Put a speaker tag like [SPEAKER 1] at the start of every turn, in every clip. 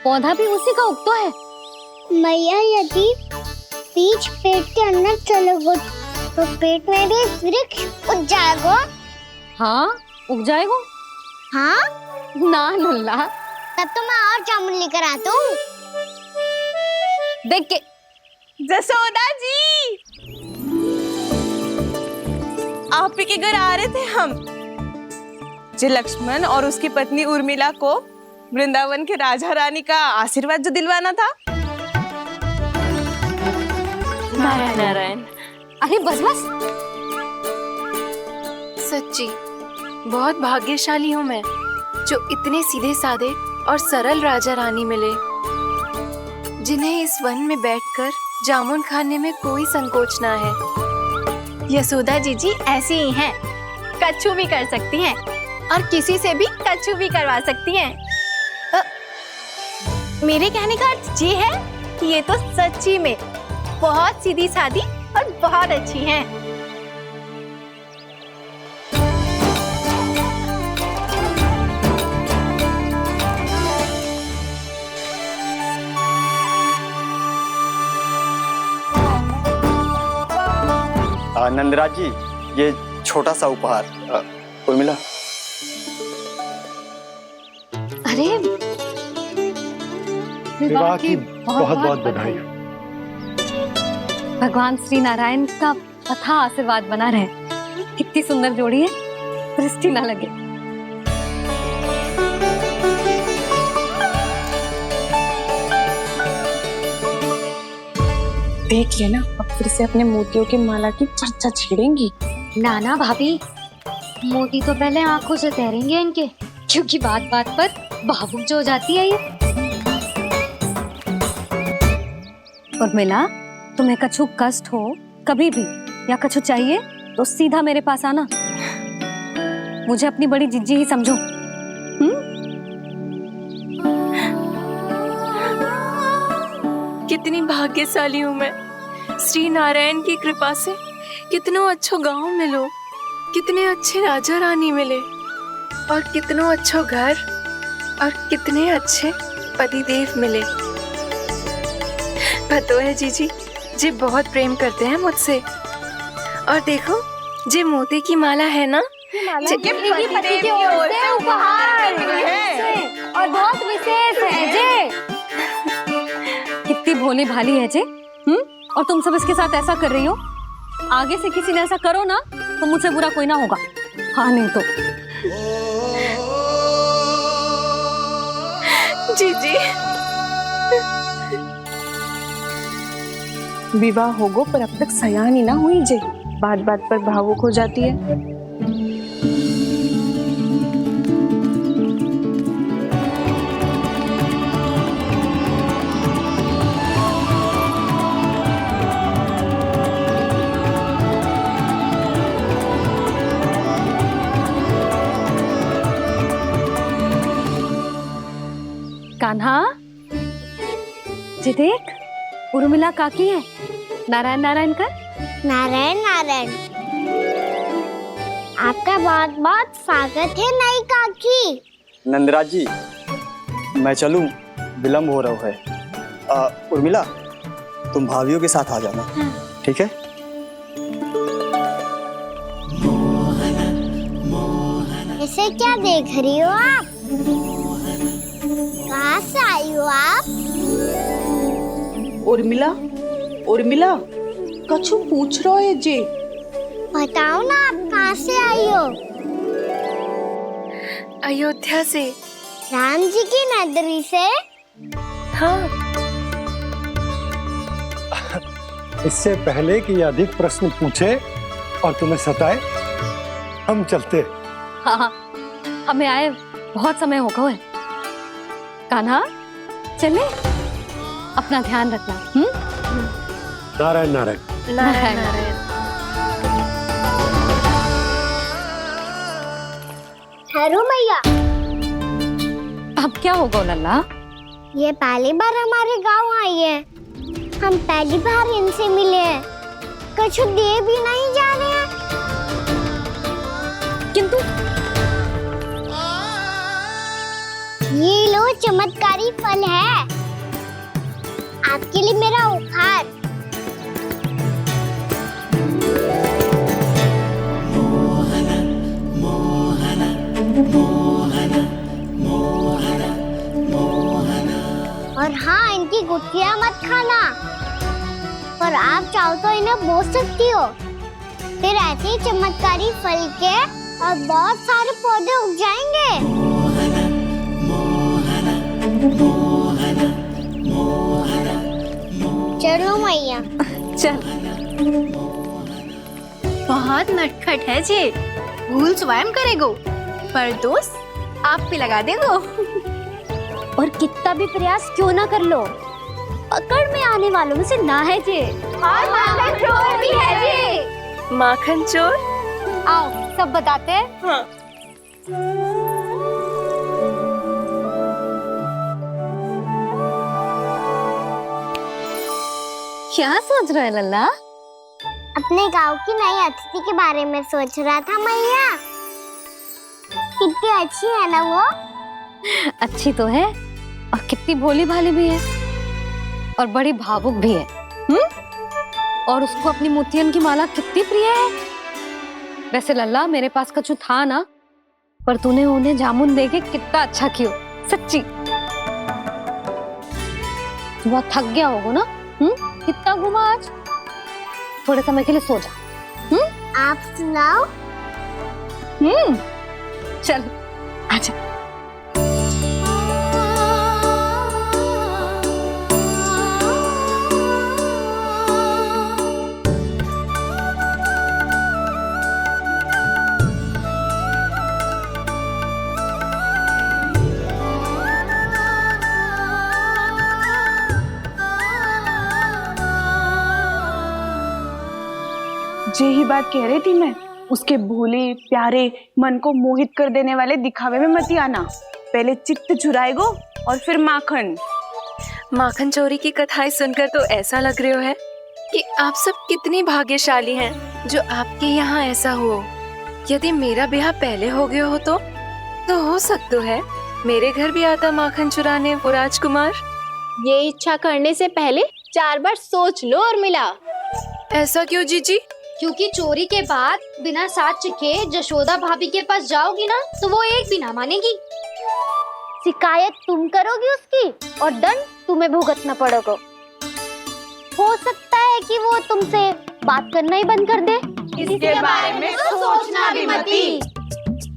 [SPEAKER 1] पौधा भी उसी का उगता है।
[SPEAKER 2] मैया यदि बीज पेट के अंदर चलेगा तो पेट में भी वृक्ष उग जाएगा।
[SPEAKER 1] हाँ उग जाएगा।
[SPEAKER 2] हाँ
[SPEAKER 1] ना नल्ला,
[SPEAKER 2] तब तो मैं और जामुन लेकर आता हूँ।
[SPEAKER 1] देख के।
[SPEAKER 3] जसोदा जी, आप ही के घर आ रहे थे हम। जी लक्ष्मण और उसकी पत्नी उर्मिला को वृंदावन के राजा रानी का आशीर्वाद जो दिलवाना था।
[SPEAKER 1] नारायण नारायण। अरे बस बस।
[SPEAKER 4] सच्ची बहुत भाग्यशाली हूँ मैं, जो इतने सीधे साधे और सरल राजा रानी मिले, जिन्हें इस वन में बैठकर जामुन खाने में कोई संकोच ना है।
[SPEAKER 5] यशोदा जीजी ऐसी ही हैं, कच्छू भी कर सकती हैं और किसी से भी कच्छू भी करवा सकती हैं। मेरे कहने का अर्थ ये है कि ये तो सच्ची में बहुत सीधी सादी और बहुत अच्छी हैं।
[SPEAKER 6] नंदराज जी, ये छोटा सा उपहार। उर्मिला।
[SPEAKER 1] अरे
[SPEAKER 7] विवाह की बहुत बहुत बधाई।
[SPEAKER 1] भगवान श्री नारायण का अथाह आशीर्वाद बना रहे। कितनी सुंदर जोड़ी है, दृष्टि ना लगे।
[SPEAKER 3] देख लेना, अब फिर से अपने मोतियों की माला की चर्चा छेड़ेंगी।
[SPEAKER 1] नाना भाभी, मोती तो पहले आंखों से तैरेंगे इनके, क्योंकि बात बात पर भावुक जो हो जाती है ये। उर्मिला, तुम्हें कछु कष्ट हो कभी भी या कछु चाहिए तो सीधा मेरे पास आना। मुझे अपनी बड़ी जिज्जी ही समझो।
[SPEAKER 4] कितनी भाग्यशाली हूँ मैं, श्री नारायण की कृपा से कितनों अच्छो गांव मिलो, कितने अच्छे राजा रानी मिले और कितनों अच्छो घर और कितने अच्छे पतिदेव मिले। पतो है जीजी, जी बहुत प्रेम करते हैं मुझसे। और देखो, जी मोती की माला है ना,
[SPEAKER 1] पति की ओर से उपहार और बहुत विशेष है जे। कितनी भोली भाली है जे। और तुम सब इसके साथ ऐसा कर रही हो। आगे से किसी ने ऐसा करो ना तो मुझसे बुरा कोई ना होगा। हाँ नहीं तो।
[SPEAKER 4] जीजी
[SPEAKER 3] विवाह होगो पर अब तक सयानी ना हुई जे, बात बात पर भावुक हो जाती है।
[SPEAKER 1] कान्हा, जी देख, उर्मिला काकी है। नारायण नारायण कर।
[SPEAKER 2] नारायण नारायण। आपका बहुत बहुत स्वागत है नई काकी।
[SPEAKER 6] नंदराज जी, मैं चलूं, विलम्ब हो रहा है। उर्मिला, तुम भाभियों के साथ आ जाना। ठीक है?
[SPEAKER 2] इसे क्या देख रही हो आप? कहाँ से आई हो आप?
[SPEAKER 3] उर्मिला, उर्मिला, कछु पूछ रहा है जे।
[SPEAKER 2] बताओ ना, आप कहाँ से आई हो?
[SPEAKER 4] अयोध्या से।
[SPEAKER 2] राम जी की नगरी से?
[SPEAKER 4] हाँ।
[SPEAKER 7] इससे पहले कि ये अधिक प्रश्न पूछे और तुम्हें सताए, हम चलते।
[SPEAKER 1] हाँ हाँ, हमें आए बहुत समय हो गया है। कान्हा, चले, अपना ध्यान रखना।
[SPEAKER 7] नारायण नारायण।
[SPEAKER 4] नारायण नारायण।
[SPEAKER 2] ठहरो मैया।
[SPEAKER 1] अब क्या होगा लल्ला?
[SPEAKER 2] ये पहली बार हमारे गांव आई है। हम पहली बार इनसे मिले हैं। कछु दे भी नहीं जा रहे हैं।
[SPEAKER 1] किंतु
[SPEAKER 2] ये लो, चमत्कारी फल है। और हाँ, इनकी गुठलियां मत खाना। और आप चाहो तो इन्हें बो सकती हो, फिर ऐसे ही चमत्कारी फल के और बहुत सारे पौधे उग जाएंगे। चलो मैया।
[SPEAKER 1] चल।
[SPEAKER 5] बहुत नटखट है जे, भूल स्वयं करेगो, पर दोस्त आप पे लगा देगो।
[SPEAKER 1] और कितना भी प्रयास क्यों ना कर लो, पकड़ में आने वालों में से ना है जे।
[SPEAKER 5] और माखन चोर भी है जे।
[SPEAKER 4] माखन चोर?
[SPEAKER 1] आओ सब बताते हैं।
[SPEAKER 3] हाँ।
[SPEAKER 1] क्या सोच रहे हैं लल्ला?
[SPEAKER 2] अपने गांव की नई अतिथि के बारे में सोच रहा था मैया। कितनी अच्छी है ना वो।
[SPEAKER 1] अच्छी तो है और कितनी भोली भाली भी है और बड़ी भावुक भी है। और उसको अपनी मोतियन की माला कितनी प्रिय है। वैसे लल्ला मेरे पास कछु था ना, पर तूने उन्हें जामुन देके कितना अच्छा किया, सच्ची। तू बहुत थक गया होगा ना? कितना घुमा आज? थोड़े समय के लिए सो जा।
[SPEAKER 2] आप सुनाओ।
[SPEAKER 1] चल आजा।
[SPEAKER 3] यही बात कह रही थी मैं, उसके भोले प्यारे मन को मोहित कर देने वाले दिखावे में मत आना। पहले चित्त चुराएगो और फिर माखन।
[SPEAKER 4] माखन चोरी की कथाएं सुनकर तो ऐसा लग रहा है कि आप सब कितनी भाग्यशाली हैं जो आपके यहाँ ऐसा हो। यदि मेरा ब्याह पहले हो गया हो तो हो सकता है मेरे घर भी आता माखन चुराने वो राजकुमार।
[SPEAKER 5] ये इच्छा करने से पहले 4 बार सोच लो उर्मिला।
[SPEAKER 4] ऐसा क्यों जीजी?
[SPEAKER 1] क्योंकि चोरी के बाद बिना साथ के जशोदा भाभी के पास जाओगी ना तो वो एक भी ना मानेगी। शिकायत तुम करोगी उसकी और दंड तुम्हें भुगतना पड़ेगा। हो सकता है कि वो तुमसे बात करना ही बंद कर दे।
[SPEAKER 3] इसके बारे में तो सोचना भी मती।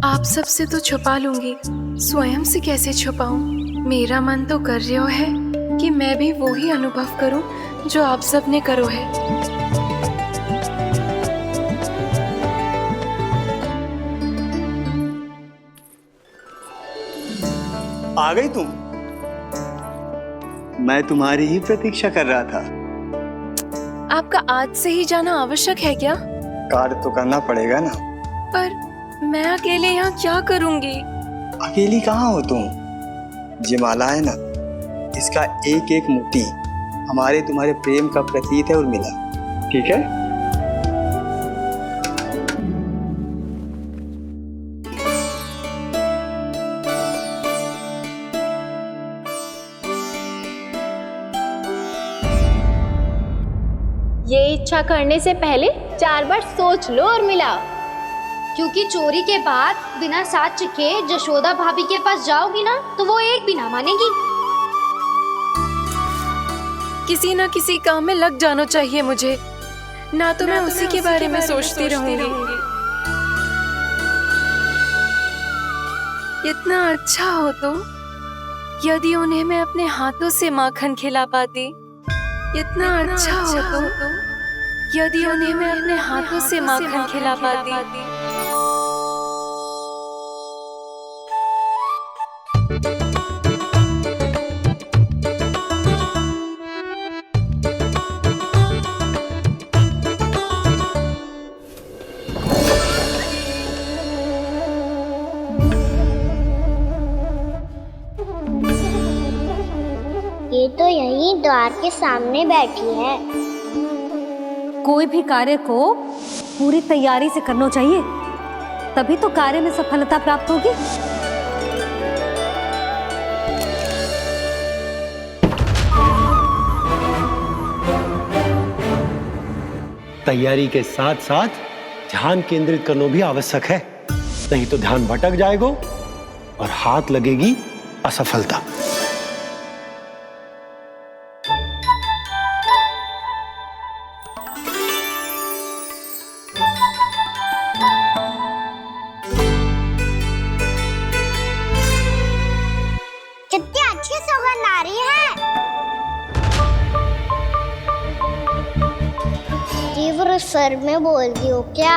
[SPEAKER 4] आप सबसे तो छुपा लूंगी, स्वयं से कैसे छुपाऊं? मेरा मन तो कर रहा है कि मैं भी वो ही अनुभव करूं जो आप सब ने करो है।
[SPEAKER 6] आ गई तुम? मैं तुम्हारी ही प्रतीक्षा कर रहा था।
[SPEAKER 4] आपका आज से ही जाना आवश्यक है क्या?
[SPEAKER 6] कार्य तो करना पड़ेगा ना।
[SPEAKER 4] पर मैं अकेले यहाँ क्या करूँगी?
[SPEAKER 6] अकेली कहाँ हो तुम? ये माला है ना, इसका एक एक मोती हमारे तुम्हारे प्रेम का प्रतीक है उर्मिला, ठीक है?
[SPEAKER 5] ये इच्छा करने से पहले 4 बार सोच लो उर्मिला।
[SPEAKER 1] क्योंकि चोरी के बाद बिना साथ के जशोदा भाभी के पास जाओगी ना तो वो एक भी ना मानेगी।
[SPEAKER 4] किसी न किसी काम में लग जाना चाहिए मुझे, ना तो मैं उसी के बारे में सोचती रहूंगी। इतना अच्छा हो तो यदि उन्हें मैं अपने हाथों से माखन खिला पाती। इतना अच्छा हो तो यदि उन्हें मैं अपने हाथों से माखन खिला पाती।
[SPEAKER 2] ये तो यही द्वार के सामने बैठी है।
[SPEAKER 1] कोई भी कार्य को पूरी तैयारी से करना चाहिए, तभी तो कार्य में सफलता प्राप्त होगी।
[SPEAKER 7] तैयारी के साथ साथ ध्यान केंद्रित करना भी आवश्यक है, नहीं तो ध्यान भटक जाएगा और हाथ लगेगी असफलता।
[SPEAKER 2] पूरा सर में बोल दी हो क्या?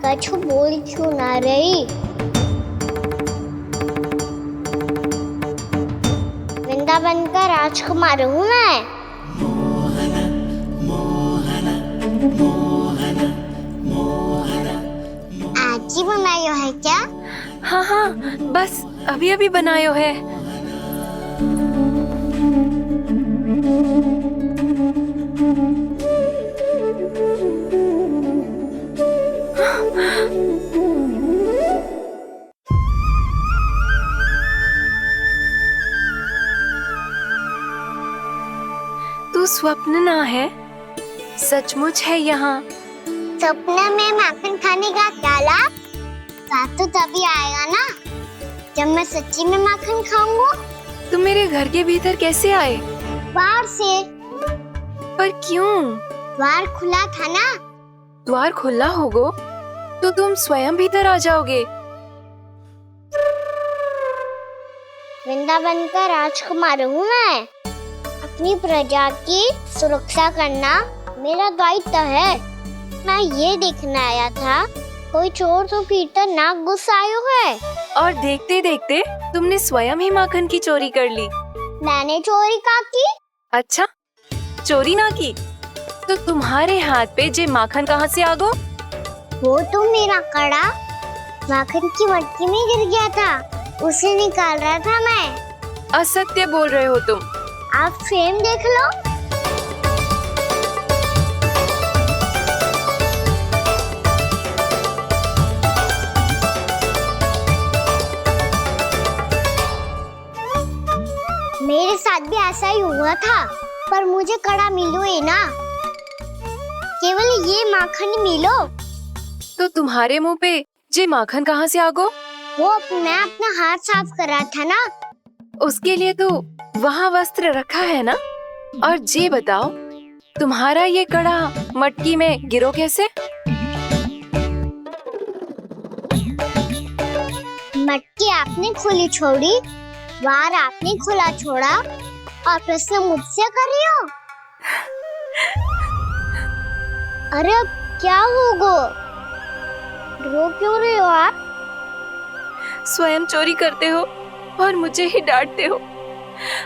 [SPEAKER 2] कछु बोल क्यों ना रही? वृंदावन का राजकुमार हूँ मैं। आज ही बनायो है क्या?
[SPEAKER 4] हाँ हाँ, बस अभी अभी बनायो है। तू स्वप्न ना है, सचमुच है यहाँ।
[SPEAKER 2] सपने में माखन खाने का क्या लाभ? स्वाद तो तभी आएगा ना जब मैं सच्ची में माखन खाऊंगा।
[SPEAKER 4] तुम मेरे घर के भीतर कैसे आए?
[SPEAKER 2] बाहर से।
[SPEAKER 4] पर क्यों?
[SPEAKER 2] द्वार खुला था ना।
[SPEAKER 4] द्वार खुला होगो तो तुम स्वयं भीतर आ जाओगे।
[SPEAKER 2] वृंदावन का राजकुमार हूँ मैं। अपनी प्रजा की सुरक्षा करना मेरा दायित्व है। मैं ये देखने आया था कोई चोर तो भीतर ना घुस आयो है।
[SPEAKER 4] और देखते देखते तुमने स्वयं ही माखन की चोरी कर ली।
[SPEAKER 2] मैंने चोरी का की?
[SPEAKER 4] अच्छा, चोरी ना की तो तुम्हारे हाथ पे जे माखन कहाँ से आ गो?
[SPEAKER 2] वो तो मेरा कड़ा माखन की मटकी में गिर गया था, उसे निकाल रहा था मैं।
[SPEAKER 4] असत्य बोल रहे हो तुम।
[SPEAKER 2] आप फ्रेम देख लो। मेरे साथ भी ऐसा ही हुआ था, पर मुझे कड़ा मिलो ही ना, केवल ये माखन मिलो।
[SPEAKER 4] तो तुम्हारे मुंह पे जे माखन कहाँ से आ गो?
[SPEAKER 2] वो मैं अपना हाथ साफ कर रहा था ना।
[SPEAKER 4] उसके लिए तो वहाँ वस्त्र रखा है ना। और जे बताओ, तुम्हारा ये कड़ा मटकी में गिरो कैसे?
[SPEAKER 2] मटकी आपने खुली छोड़ी, द्वार आपने खुला छोड़ा, और प्रश्न मुझसे कर रही हो? अरे अब क्या होगा? रो क्यों रहे हो आप?
[SPEAKER 4] स्वयं चोरी करते हो और मुझे ही डांटते हो।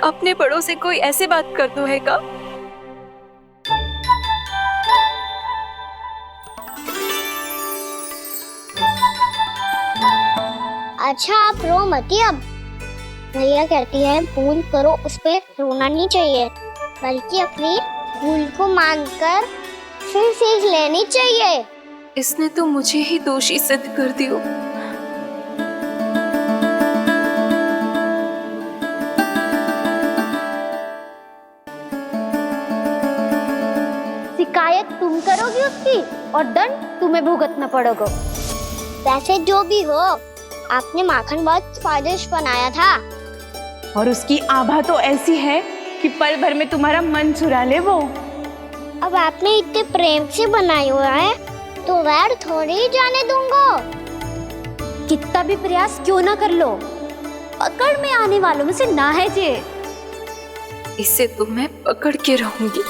[SPEAKER 4] अपने बड़ों से कोई ऐसे बात कर दो है का?
[SPEAKER 2] अच्छा आप रो मती। अब भैया कहती है भूल करो, उस पे रोना नहीं चाहिए, बल्कि अपनी भूल को मानकर फिर सीख लेनी चाहिए।
[SPEAKER 4] इसने तो मुझे ही दोषी सिद्ध कर दियो।
[SPEAKER 1] शिकायत तुम करोगी उसकी और दंड तुम्हें भुगतना पड़ेगा।
[SPEAKER 2] वैसे जो भी हो, आपने माखन बहुत स्वादिष्ट बनाया था।
[SPEAKER 3] और उसकी आभा तो ऐसी है कि पल भर में तुम्हारा मन चुरा ले वो।
[SPEAKER 2] अब आपने इतने प्रेम से बनाई हुआ है तो वैर थोड़ी ही जाने दूंगा।
[SPEAKER 1] कितना भी प्रयास क्यों ना कर लो, पकड़ में आने वालों में से ना है जे।
[SPEAKER 4] इसे तो मैं पकड़ के रहूंगी।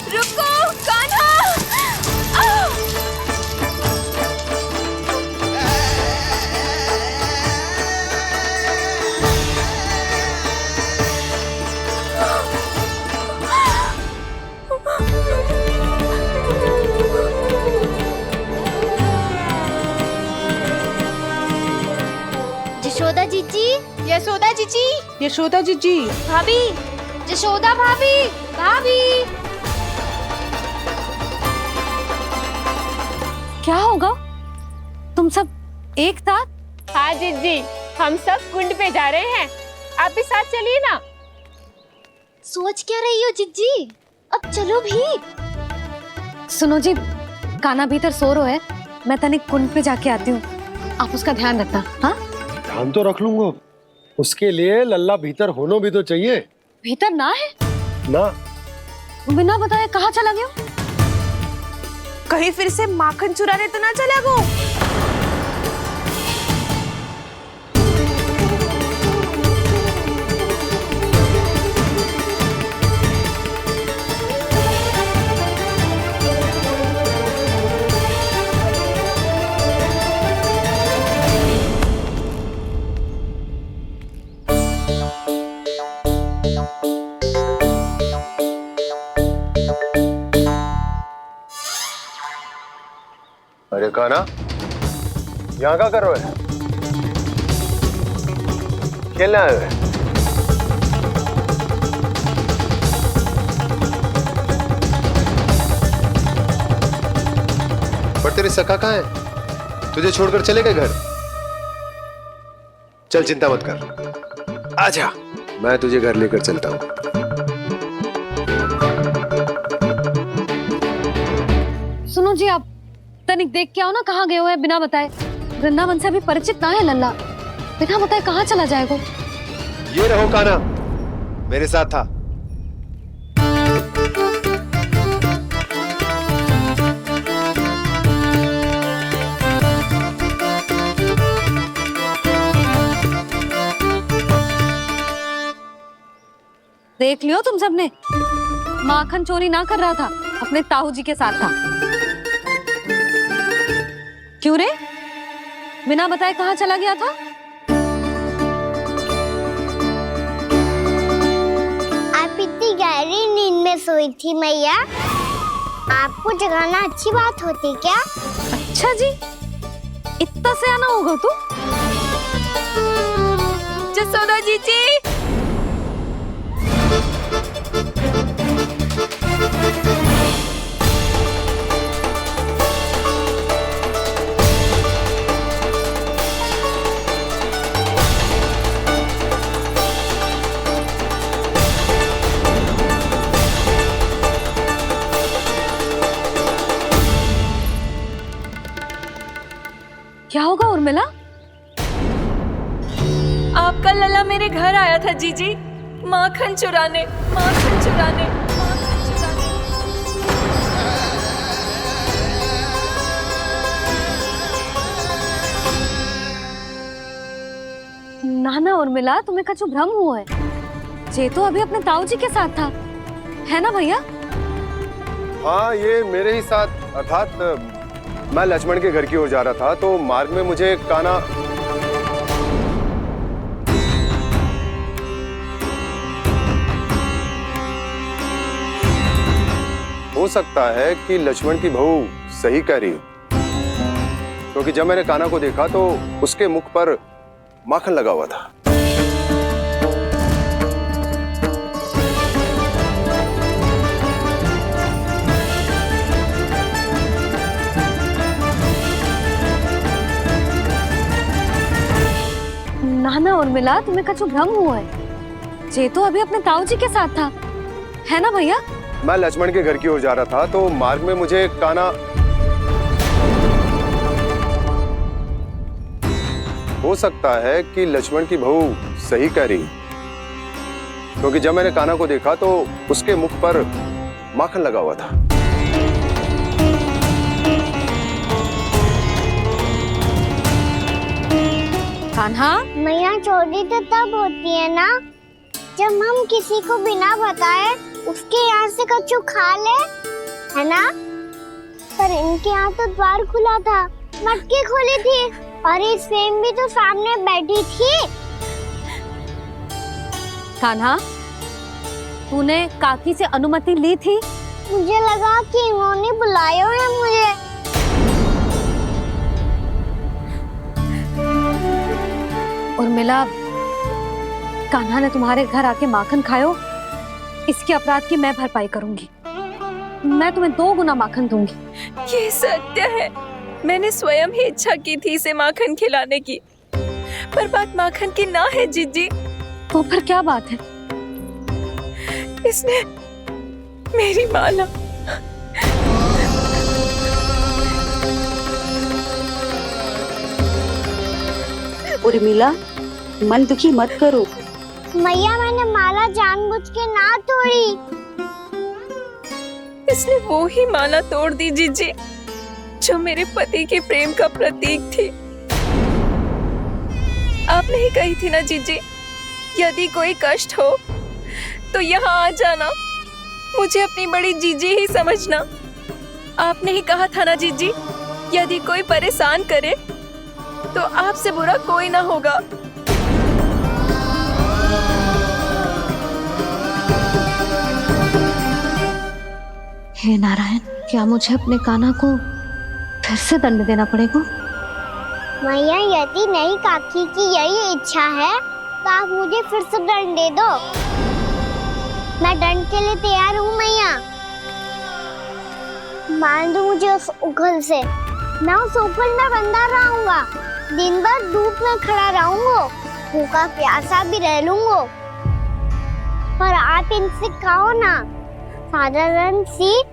[SPEAKER 4] रुको कान्हा!
[SPEAKER 1] यशोदा जीजी,
[SPEAKER 5] यशोदा जीजी,
[SPEAKER 3] यशोदा जीजी,
[SPEAKER 1] भाभी, यशोदा भाभी, भाभी। क्या होगा? तुम सब एक साथ?
[SPEAKER 5] हाँ जीजी, हम सब कुंड पे जा रहे हैं, आप भी साथ चलिए ना।
[SPEAKER 1] सोच क्या रही हो जीजी? अब चलो भी। सुनो जी, कान्हा भीतर सो रहा है, मैं तनिक कुंड पे जाके आती हूँ, आप उसका ध्यान रखना। हाँ,
[SPEAKER 7] ध्यान तो रख लूंगा, उसके लिए लल्ला भीतर होना भी तो चाहिए।
[SPEAKER 1] भीतर ना है?
[SPEAKER 7] ना,
[SPEAKER 1] बिना बताए कहाँ चला गया?
[SPEAKER 3] कहीं फिर से माखन चुराने तो ना चला वो।
[SPEAKER 8] अरे कान्हा, यहाँ क्या कर रहे हो? खेलने आए हुए? पर तेरे सखा कहाँ है? तुझे छोड़कर चले गए घर? चल चिंता मत कर, आजा, मैं तुझे घर लेकर चलता हूँ।
[SPEAKER 1] सुनो जी, आप तनिक देख के आओ ना कहाँ गए हुए हैं बिना बताए। वृंदावन से अभी परिचित ना है लल्ला, बिना बताए कहाँ चला जाएगा।
[SPEAKER 8] ये रहो कान्हा, मेरे साथ था।
[SPEAKER 1] देख लियो तुम सबने, माखन चोरी ना कर रहा था, अपने ताऊ जी के साथ था। क्यों रे, बिना बताए कहाँ चला गया था?
[SPEAKER 2] आप इतनी गहरी नींद में सोई थी मैया, आपको जगाना अच्छी बात होती क्या?
[SPEAKER 1] अच्छा जी, इतना सयाना होगा तू?
[SPEAKER 4] जसोदा जीजी,
[SPEAKER 1] क्या होगा उर्मिला?
[SPEAKER 4] आपका लल्ला मेरे घर आया था जीजी, माखन चुराने, माखन चुराने, माखन चुराने।
[SPEAKER 1] ना ना उर्मिला, तुम्हें कछु भ्रम हुआ है। जे तो अभी अपने ताऊ जी के साथ था, है ना भैया?
[SPEAKER 8] हाँ, ये मेरे ही साथ, अर्थात मैं लक्ष्मण के घर की ओर जा रहा था, तो मार्ग में मुझे कान्हा हो सकता है कि लक्ष्मण की बहू सही कह रही हो, क्योंकि जब मैंने कान्हा को देखा तो उसके मुख पर माखन लगा हुआ था।
[SPEAKER 1] ना ना उर्मिला, तुम्हें कछु भ्रम हुआ है। जे तो अभी अपने ताऊ जी के साथ था, है ना भैया?
[SPEAKER 8] मैं लक्ष्मण के घर की ओर जा रहा था, तो मार्ग में मुझे कान्हा हो सकता है कि लक्ष्मण की बहू सही कह रही, क्योंकि जब मैंने कान्हा को देखा तो उसके मुख पर माखन लगा हुआ था।
[SPEAKER 1] कान्हा,
[SPEAKER 2] मैया, चोरी तो तब होती है ना जब हम किसी को बिना बताए उसके यहाँ से कछु खा ले, है ना? पर इनके यहाँ तो द्वार खुला था, मटकी खुली थी और इस फेम भी तो सामने बैठी थी।
[SPEAKER 1] कान्हा, तूने काकी से अनुमति ली थी?
[SPEAKER 2] मुझे लगा कि इन्होंने बुलाया है मुझे।
[SPEAKER 1] उर्मिला, कान्हा ने तुम्हारे घर आके माखन खायो, इसके अपराध की मैं भरपाई करूंगी। मैं तुम्हें 2 गुना माखन दूंगी।
[SPEAKER 4] ये सत्य है, मैंने स्वयं ही इच्छा की थी इसे माखन खिलाने की, पर बात माखन की ना है जीजी।
[SPEAKER 1] तो फिर क्या बात है?
[SPEAKER 4] इसने मेरी माला
[SPEAKER 9] उर्मिला, मन दुखी मत करो।
[SPEAKER 2] मैया, मैंने माला जानबूझ के ना तोड़ी।
[SPEAKER 4] इसने वो ही माला तोड़ दी जीजी, जो मेरे पति के प्रेम का प्रतीक थी। आपने ही कही थी ना जीजी, यदि कोई कष्ट हो तो यहाँ आ जाना, मुझे अपनी बड़ी जीजी ही समझना। आपने ही कहा था ना जीजी, यदि कोई परेशान करे तो आपसे बुरा कोई ना होगा।
[SPEAKER 1] हे नारायण, क्या मुझे अपने कान्हा को फिर से दंड देना पड़ेगा।
[SPEAKER 2] मैया यदि नहीं काकी की यही इच्छा है तो आप मुझे फिर से दंड दे दो। मैं दंड के लिए तैयार हूँ मैया। मान दो मुझे उस उखल से, मैं उस उखल में बंधा रहूंगा, दिन भर धूप में खड़ा रहूंगा, भूखा प्यासा भी रह लूंगा। पर आप इनसे कहो ना, साधारण सी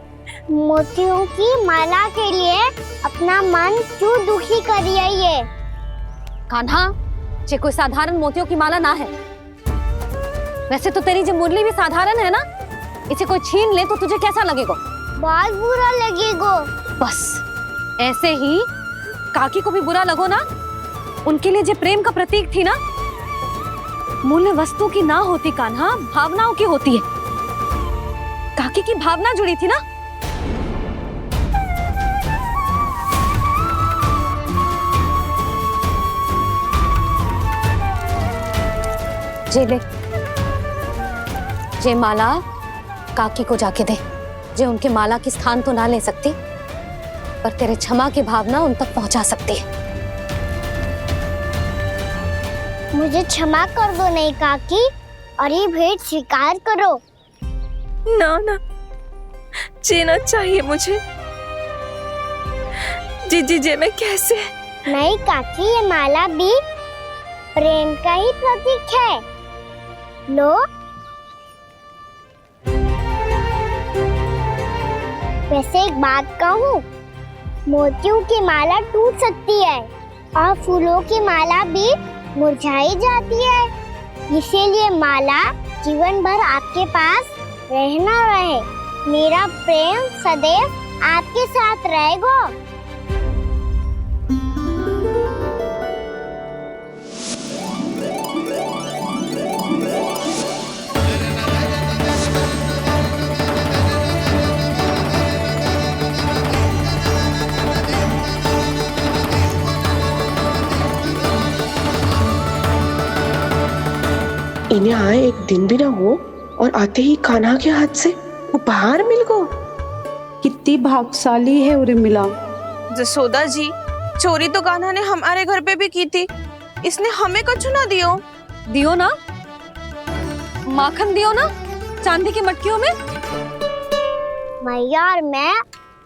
[SPEAKER 2] मोतियों की माला के लिए अपना मन क्यों दुखी करिए ये?
[SPEAKER 1] कान्हा, ये कोई साधारण मोतियों की माला ना है। वैसे तो तेरी जो मुरली भी साधारण है ना, इसे कोई छीन ले तो तुझे कैसा लगेगा?
[SPEAKER 2] बहुत बुरा लगेगा।
[SPEAKER 1] बस ऐसे ही काकी को भी बुरा लगो ना। उनके लिए जो प्रेम का प्रतीक थी ना, मूल्य वस्तु की ना होती कान्हा, भावनाओं की होती है। काकी की भावना जुड़ी थी ना। जे ले, जे माला काकी को जाके दे। जे उनके माला की स्थान तो ना ले सकती, पर तेरे क्षमा की भावना उन तक पहुंचा सकती है।
[SPEAKER 2] मुझे क्षमा कर दो नहीं काकी, और ये भेंट स्वीकार करो।
[SPEAKER 4] ना ना, जीना चाहिए मुझे। जी जे मैं कैसे?
[SPEAKER 2] नहीं काकी, ये माला भी प्रेम का ही प्रतीक है। लो। वैसे एक बात कहूँ, मोतियों की माला टूट सकती है और फूलों की माला भी मुरझाई जाती है। इसीलिए माला जीवन भर आपके पास रहना रहे। मेरा प्रेम सदैव आपके साथ रहेगा।
[SPEAKER 10] इन्हें आए एक दिन भी ना हो और आते ही कान्हा के हाथ से उपहार मिल गो।
[SPEAKER 9] कितनी भाग्यशाली है उर्मिला।
[SPEAKER 3] जसोदा जी, चोरी तो कान्हा ने हमारे घर पे भी की थी। इसने हमें कुछ ना दियो।
[SPEAKER 1] दियो ना, माखन दियो ना, चांदी की मटकियों में।
[SPEAKER 2] मैया और मैं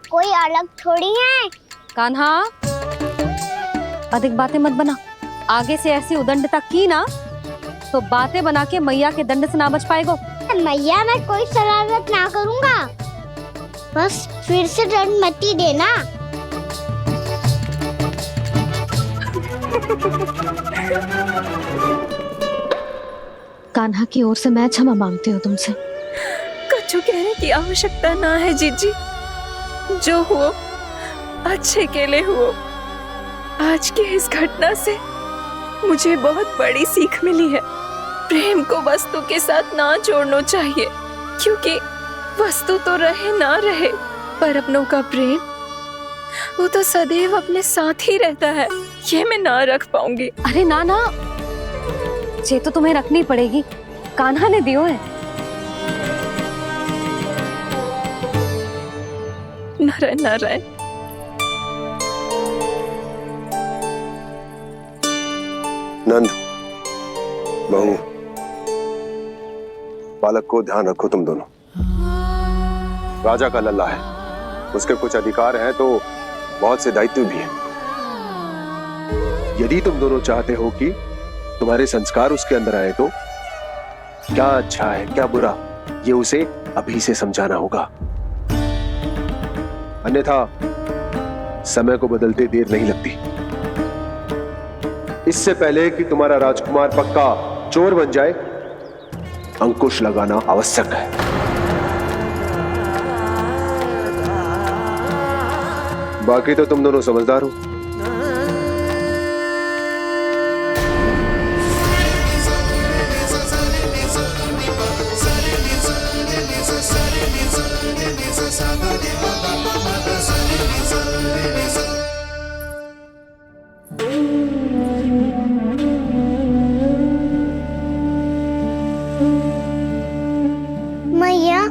[SPEAKER 2] कोई अलग थोड़ी हैं।
[SPEAKER 1] कान्हा, अधिक बातें मत बना। आगे से ऐसी उदंडता की ना तो बातें बना के मैया के दंड से ना बच पाएगो।
[SPEAKER 2] मैया, मैं कोई शरारत ना करूंगा, बस फिर से दंड मत ही देना।
[SPEAKER 1] कान्हा की ओर से मैं क्षमा मांगती हूँ तुमसे।
[SPEAKER 4] कछु कहने की आवश्यकता ना है जीजी। जो हुआ अच्छे के लिए हुआ। आज की इस घटना से मुझे बहुत बड़ी सीख मिली है। प्रेम को वस्तु के साथ ना जोड़ना चाहिए, क्योंकि वस्तु तो रहे ना रहे, पर अपनों का प्रेम वो तो सदैव अपने साथ ही रहता है। ये मैं ना रख पाऊंगी।
[SPEAKER 1] अरे ना ना, ये तो तुम्हें रखनी पड़ेगी। कान्हा ने दियो है।
[SPEAKER 4] नारायण नारायण।
[SPEAKER 8] नंद, बहू, बालक को ध्यान रखो तुम दोनों। राजा का लल्ला है, उसके कुछ अधिकार हैं तो बहुत से दायित्व भी हैं। यदि तुम दोनों चाहते हो कि तुम्हारे संस्कार उसके अंदर आए तो क्या अच्छा है क्या बुरा, ये उसे अभी से समझाना होगा। अन्यथा समय को बदलते देर नहीं लगती। इससे पहले कि तुम्हारा राजकुमार पक्का चोर बन जाए, अंकुश लगाना आवश्यक है। बाकी तो तुम दोनों समझदार हो।
[SPEAKER 2] मैया,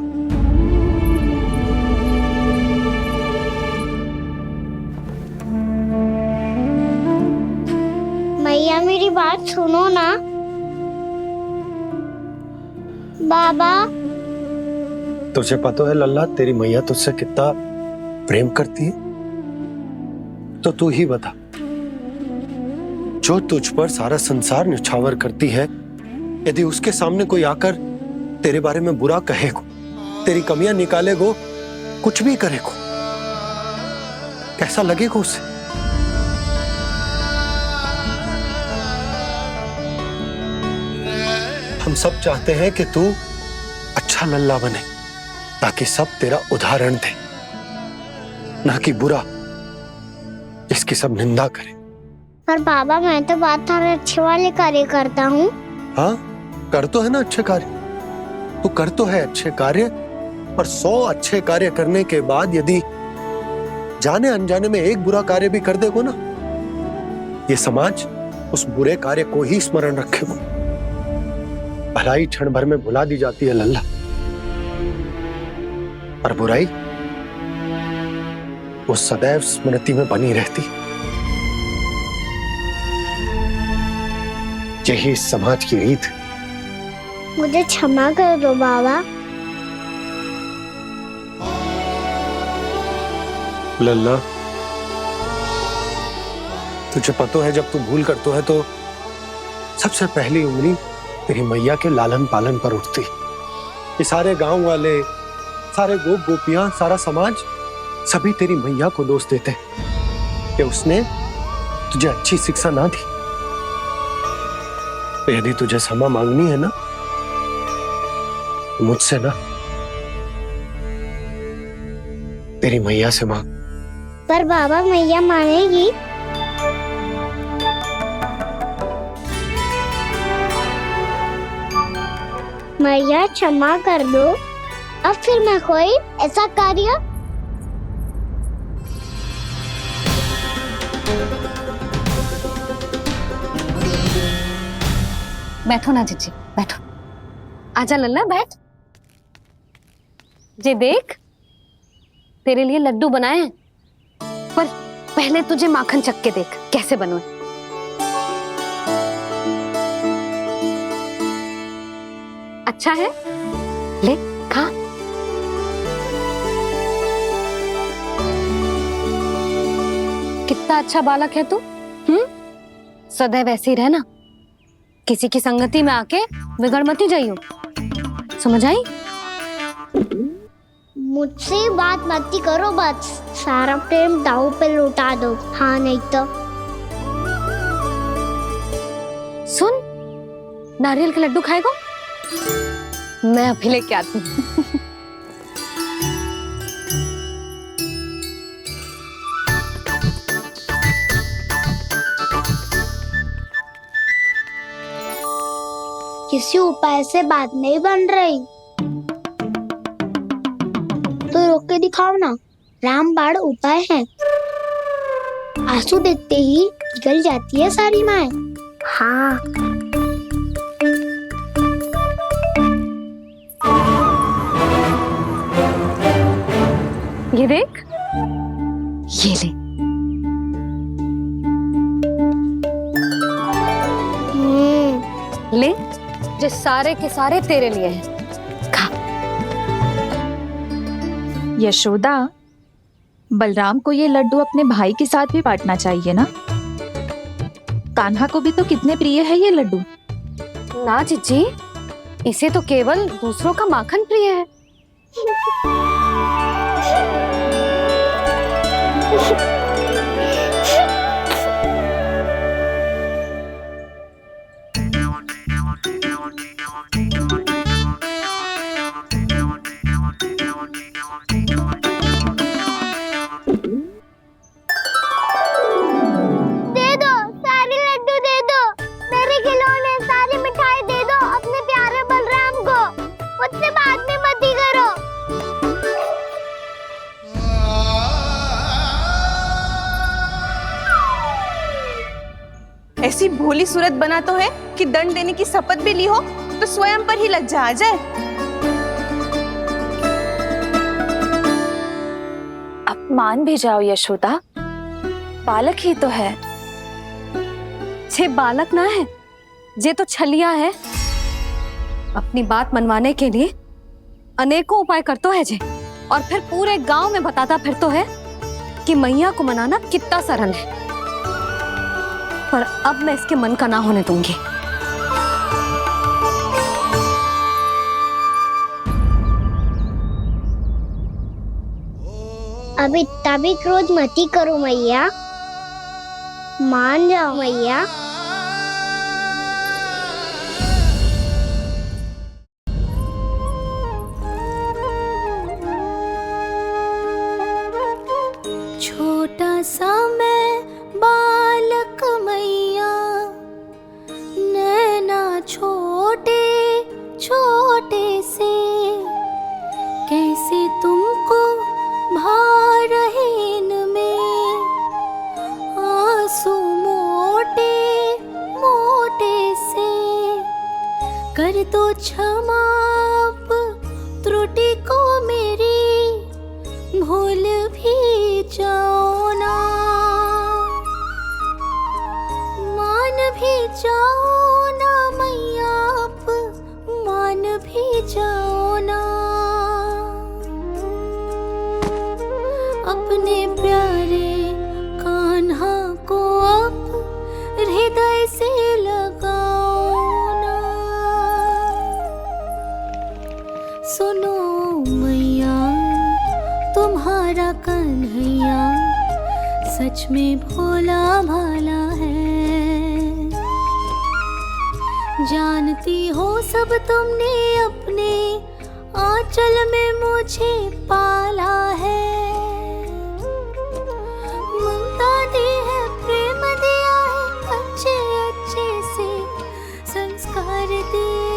[SPEAKER 2] मेरी बात सुनो ना। बाबा,
[SPEAKER 7] तुझे पता है लल्ला, तेरी मैया तुझसे कितना प्रेम करती है? तो तू ही बता, जो तुझ पर सारा संसार निछावर करती है, यदि उसके सामने कोई आकर तेरे बारे में बुरा कहेगो, तेरी कमियां निकालेगो, कुछ भी करेगो, कैसा लगेगा उसे? हम सब चाहते हैं कि तू अच्छा लल्ला बने, ताकि सब तेरा उदाहरण दे, ना कि बुरा जिसकी सब निंदा करे।
[SPEAKER 2] पर बाबा, मैं तो बात सारे अच्छे वाले कार्य करता हूँ।
[SPEAKER 7] हाँ, कर तो है ना अच्छे कार्य, तू कर तो है अच्छे कार्य, पर 100 अच्छे कार्य करने के बाद यदि जाने अनजाने में एक बुरा कार्य भी कर देगो ना, ये समाज उस बुरे कार्य को ही स्मरण रखेगो। भलाई क्षण भर में भुला दी जाती है लल्ला, और बुराई वो सदैव स्मृति में बनी रहती। यही इस समाज की रीत है।
[SPEAKER 2] मुझे क्षमा कर दो बाबा।
[SPEAKER 7] लल्ला, तुझे पता है जब तू भूल करतो है तो सबसे पहली उंगली तेरी मैया के लालन पालन पर उठती। ये सारे गांव वाले, सारे गोप गोपियां, सारा समाज, सभी तेरी मैया को दोष देते कि उसने तुझे अच्छी शिक्षा ना दी। तो यदि तुझे क्षमा मांगनी है ना, मुझसे ना, तेरी मैया से मांग।
[SPEAKER 2] पर बाबा, मैया मानेगी? मैया क्षमा कर दो, अब फिर मैं कोई ऐसा कार्य।
[SPEAKER 1] बैठो ना जीजी, बैठो। आजा लल्ला, बैठ। जे देख, तेरे लिए लड्डू बनाए हैं, पर पहले तुझे माखन चख के देख कैसे बने। अच्छा है, ले खा। कितना अच्छा बालक है तू। सदैव ऐसे ही रहना, किसी की संगति में आके बिगड़ मत ही जाइयो, समझ आई?
[SPEAKER 2] मुझसे बात मत ही करो, बस सारा प्रेम दाव पे लुटा दो। हाँ, नहीं तो
[SPEAKER 1] सुन, नारियल के लड्डू खाएगा? मैं अभी लेके आती हूँ।
[SPEAKER 2] किसी उपाय से बात नहीं बन रही तो रोक के दिखाओ ना। रामबाण उपाय है, आंसू देखते ही निकल जाती है सारी माए। हाँ,
[SPEAKER 1] ये देख, ये ले। ले, जो सारे के सारे तेरे लिए हैं, खा।
[SPEAKER 5] यशोदा, बलराम को ये लड्डू अपने भाई के साथ भी बांटना चाहिए ना। कान्हा को भी तो कितने प्रिय है ये लड्डू।
[SPEAKER 1] ना जीजी, इसे तो केवल दूसरों का माखन प्रिय है।
[SPEAKER 2] दे दो, सारे लड्डू दे दो, मेरे खिलौने, सारी मिठाई दे दो अपने प्यारे बलराम को। मुझसे बात में मत ही करो।
[SPEAKER 3] ऐसी भोली सूरत बना तो है कि दंड देने की शपथ भी ली हो तो स्वयं पर ही लज्जा आ जाए।
[SPEAKER 5] अब मान भी जाओ यशोदा, बालक ही तो है।
[SPEAKER 1] जे बालक ना है, जे तो छलिया है। अपनी बात मनवाने के लिए अनेकों उपाय करतो है जे, और फिर पूरे गांव में बताता फिरतो है कि मैया को मनाना कितना सरल है। पर अब मैं इसके मन का ना होने दूंगी।
[SPEAKER 2] अब इतना भी क्रोध मती करो मैया, मान जाओ मैया।
[SPEAKER 11] छोटा सा मैं बालक मैया, नैना छोटे छोटे से, कैसे तुमको भा रहे इनमें आंसू मोटे मोटे से। कर दो क्षमा त्रुटि को मेरी, भूल भी जाओ ना, मान भी जाओ ना मैया, आप मान भी जाओ ना। अपने प्यारे कान्हा को अब हृदय से लगाओ ना। सुनो मैया, तुम्हारा कन्हैया सच में भोला भाला है। जानती हो सब तुमने अपने आंचल में मुझे पाला है। ममता दी है, प्रेम दिया है, अच्छे अच्छे से संस्कार दिए।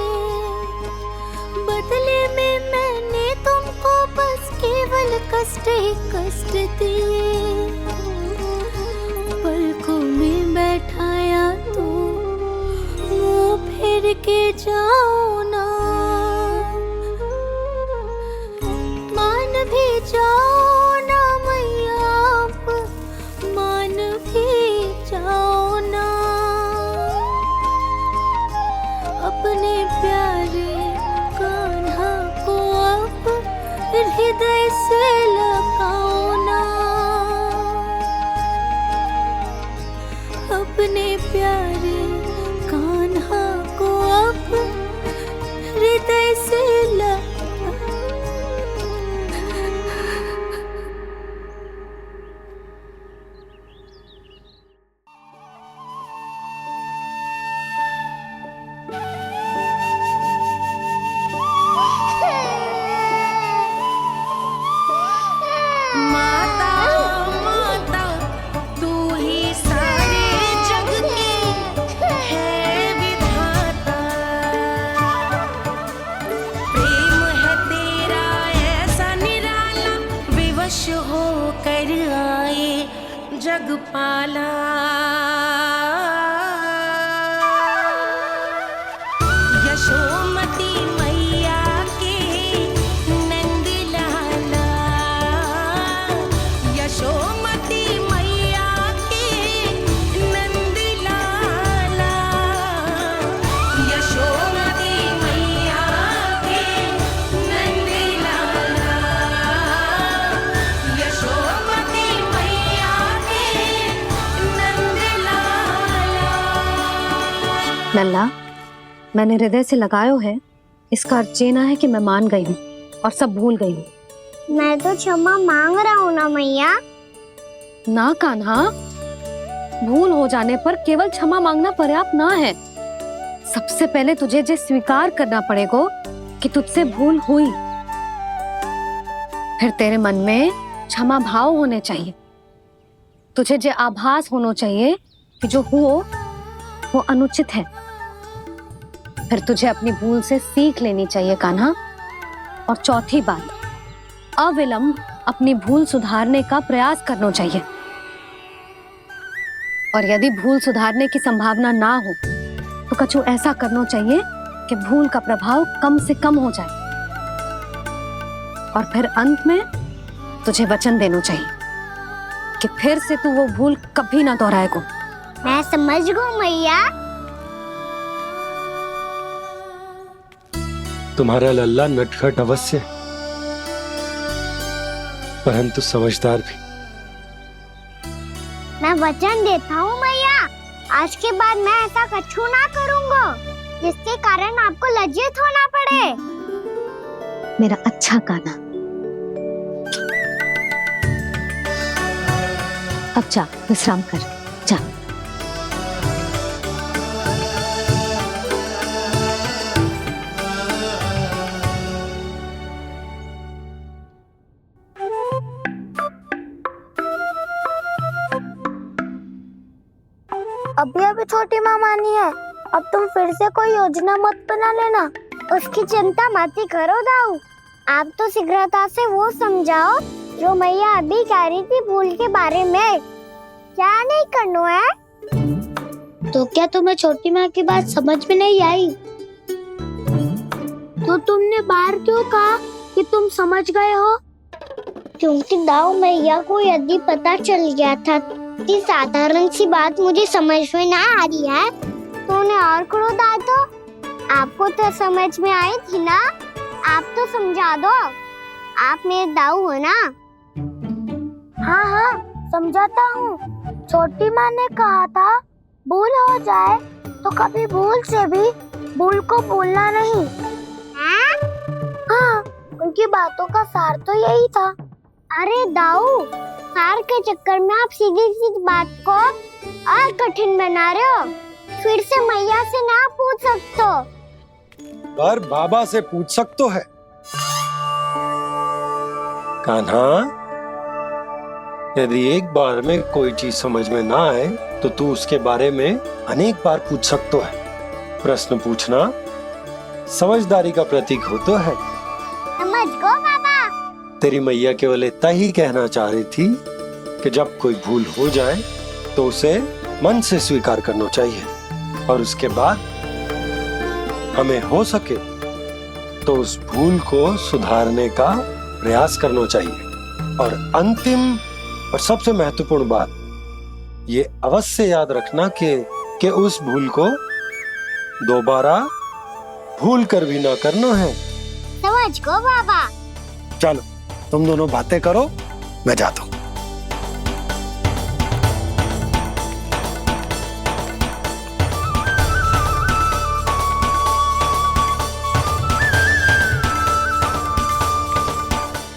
[SPEAKER 11] बदले में मैंने तुमको बस केवल कष्ट ही कष्ट दिए। पलकों में बैठाया तो मुंह फेर के जाओ ना, मान भी जाओ ना मैया, आप मान भी जाओ ना। अपने प्यारे कान्हा को अब हृदय से लगाओ ना। अपने प्यारे कान्हा को अब हृदय से
[SPEAKER 12] जगपाला। यशोमती मैया के नंद लाला, यशोमती मैया के नंद लाला, यशोमती मैया के नंद लाला, यशोमती मैया के नंद लाला।
[SPEAKER 1] लल्ला, मैंने हृदय से लगायो है, इसका अर्थ ये ना है कि मैं मान गई हूँ और सब भूल गई हूँ।
[SPEAKER 2] मैं तो क्षमा मांग रहा हूँ ना मैया।
[SPEAKER 1] ना कान्हा, भूल हो जाने पर केवल क्षमा मांगना पर्याप्त ना है। सबसे पहले तुझे ये स्वीकार करना पड़ेगा कि तुझसे भूल हुई। फिर तेरे मन में क्षमा भाव होने चाहिए। तुझे ये आभास होना चाहिए कि जो हुआ वो अनुचित है। फिर तुझे अपनी भूल से सीख लेनी चाहिए कान्हा। और चौथी बात, अविलंब अपनी भूल सुधारने का प्रयास करना चाहिए। और यदि भूल सुधारने की संभावना ना हो तो कछु ऐसा करना चाहिए कि भूल का प्रभाव कम से कम हो जाए। और फिर अंत में तुझे वचन देना चाहिए कि फिर से तू वो भूल कभी ना दोहराएगा।
[SPEAKER 2] मैं समझ गई मैया।
[SPEAKER 7] तुम्हारा लल्ला नटखट अवश्य है, परंतु समझदार भी।
[SPEAKER 2] मैं वचन देता हूँ मैया, आज के बाद मैं ऐसा कछु ना करूँगा जिसके कारण आपको लज्जित होना पड़े।
[SPEAKER 1] मेरा अच्छा कान्हा, अब जा विश्राम कर, जा।
[SPEAKER 2] अभी अभी छोटी माँ मानी है, अब तुम फिर से कोई योजना मत बना लेना। उसकी चिंता मत ही करो दाऊ, आप तो शीघ्रता से वो समझाओ जो मैया अभी कह रही थी भूल के बारे में। क्या नहीं करना है? तो क्या तुम्हें छोटी माँ की बात समझ में नहीं आई? तो तुमने बाहर क्यों कहा कि तुम समझ गए हो? क्योंकि दाऊ मैया को यदि पता चल गया था कि साधारण सी बात मुझे समझ में ना आ रही है तो उन्हें और क्रोध आया तो आपको तो समझ में आई थी ना, आप तो समझा दो, आप मेरे दाऊ हो ना। हाँ हाँ समझाता हूँ, छोटी माँ ने कहा था भूल हो जाए तो कभी भूल से भी भूल को भूलना नहीं। हाँ उनकी बातों का सार तो यही था। अरे दाऊ, सार के चक्कर में आप सीधी सीधी बात को और कठिन बना रहे हो। फिर से मैया से ना पूछ सकते हो,
[SPEAKER 7] पर बाबा से पूछ सकते है। कान्हा, यदि एक बार में कोई चीज समझ में ना आए तो तू उसके बारे में अनेक बार पूछ सकते है। प्रश्न पूछना समझदारी का प्रतीक होता है।
[SPEAKER 2] समझ गो बाबा।
[SPEAKER 7] तेरी मैया केवल इतना ही कहना चाह रही थी कि जब कोई भूल हो जाए तो उसे मन से स्वीकार करना चाहिए और उसके बाद हमें हो सके तो उस भूल को सुधारने का प्रयास करना चाहिए। और अंतिम और सबसे महत्वपूर्ण बात ये अवश्य याद रखना कि उस भूल को दोबारा भूल कर भी ना करना है।
[SPEAKER 2] समझ गो बाबा।
[SPEAKER 7] चलो तुम दोनों बातें करो, मैं जाता हूँ।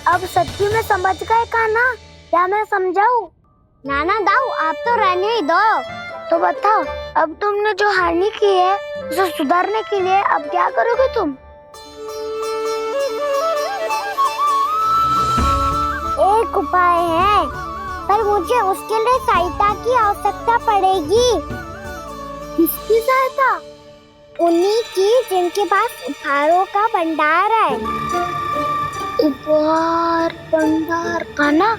[SPEAKER 2] अब सच्ची में समझ गए कान्हा, क्या मैं समझाऊं? नाना दाऊ, आप तो रहने ही दो। तो बताओ, अब तुमने जो हानि की है उसे सुधारने के लिए अब क्या करोगे तुम? एक उपाय है, पर मुझे उसके लिए सहायता की आवश्यकता पड़ेगी। किसकी सहायता? उन्हीं की जिनके पास उपहारों का भंडार है। उपहार भंडार का ना?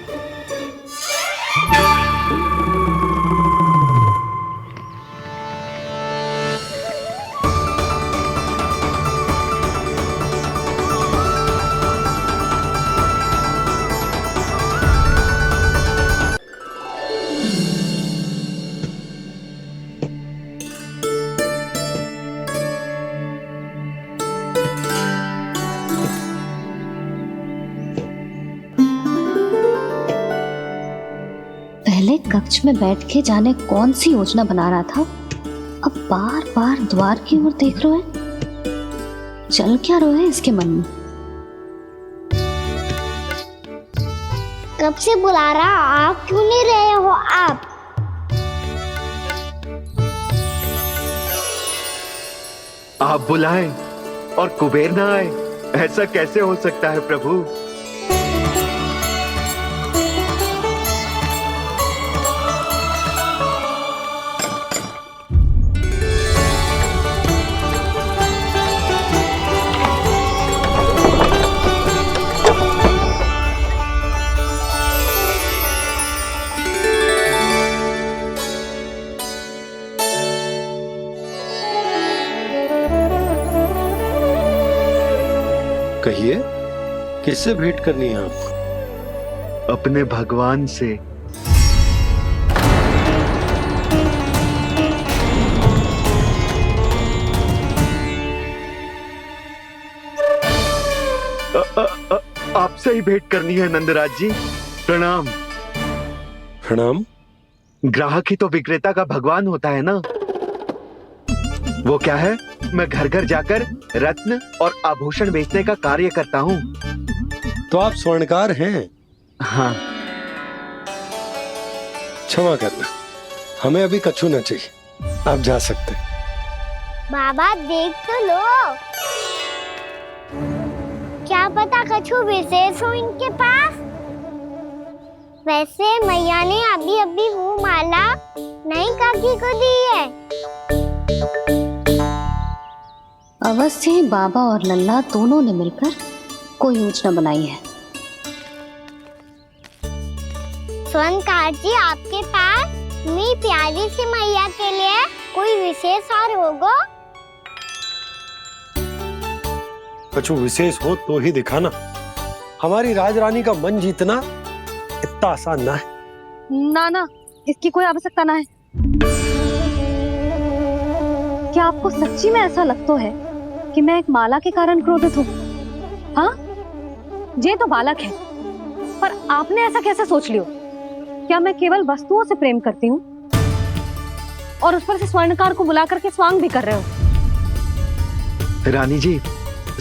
[SPEAKER 1] पहले कक्ष में बैठ के जाने कौन सी योजना बना रहा था, अब बार बार द्वार की ओर देख रहे हैं। चल क्या रहा है इसके मन में?
[SPEAKER 2] कब से बुला रहा, आप क्यों नहीं रहे हो?
[SPEAKER 13] आप बुलाएं और कुबेर ना आए, ऐसा कैसे हो सकता है प्रभु?
[SPEAKER 7] कहिए, किससे भेंट करनी है आपको?
[SPEAKER 13] अपने भगवान से। से ही भेंट करनी है नंदराज जी। प्रणाम।
[SPEAKER 7] प्रणाम।
[SPEAKER 13] ग्राहक ही तो विक्रेता का भगवान होता है ना। वो क्या है, मैं घर घर जाकर रत्न और आभूषण बेचने का कार्य करता हूँ।
[SPEAKER 7] तो आप स्वर्णकार हैं?
[SPEAKER 13] हाँ।
[SPEAKER 7] क्षमा करना, हमें अभी कछु न चाहिए, आप जा सकते हैं।
[SPEAKER 2] बाबा देख तो लो, क्या पता कछु विशेष हो इनके पास। वैसे मैया ने अभी अभी वो माला नई काकी को दी है।
[SPEAKER 1] अवश्य ही बाबा और लल्ला दोनों ने मिलकर कोई योजना बनाई है।
[SPEAKER 2] स्वर्णकार जी, आपके पास मेरी प्यारी सी मैया के लिए कोई विशेष और होगा?
[SPEAKER 7] कछु विशेष हो तो ही दिखाना। हमारी राजरानी का मन जीतना इतना आसान ना है।
[SPEAKER 1] ना ना, इसकी कोई आवश्यकता ना है। क्या आपको सच्ची में ऐसा लगता है कि मैं एक माला के कारण क्रोधित हूँ? हाँ, ये तो बालक है, पर आपने ऐसा कैसे सोच लियो? क्या मैं केवल वस्तुओं से प्रेम करती हूँ और उस पर से स्वर्णकार को बुला करके स्वांग भी कर रहे हो?
[SPEAKER 13] रानी जी,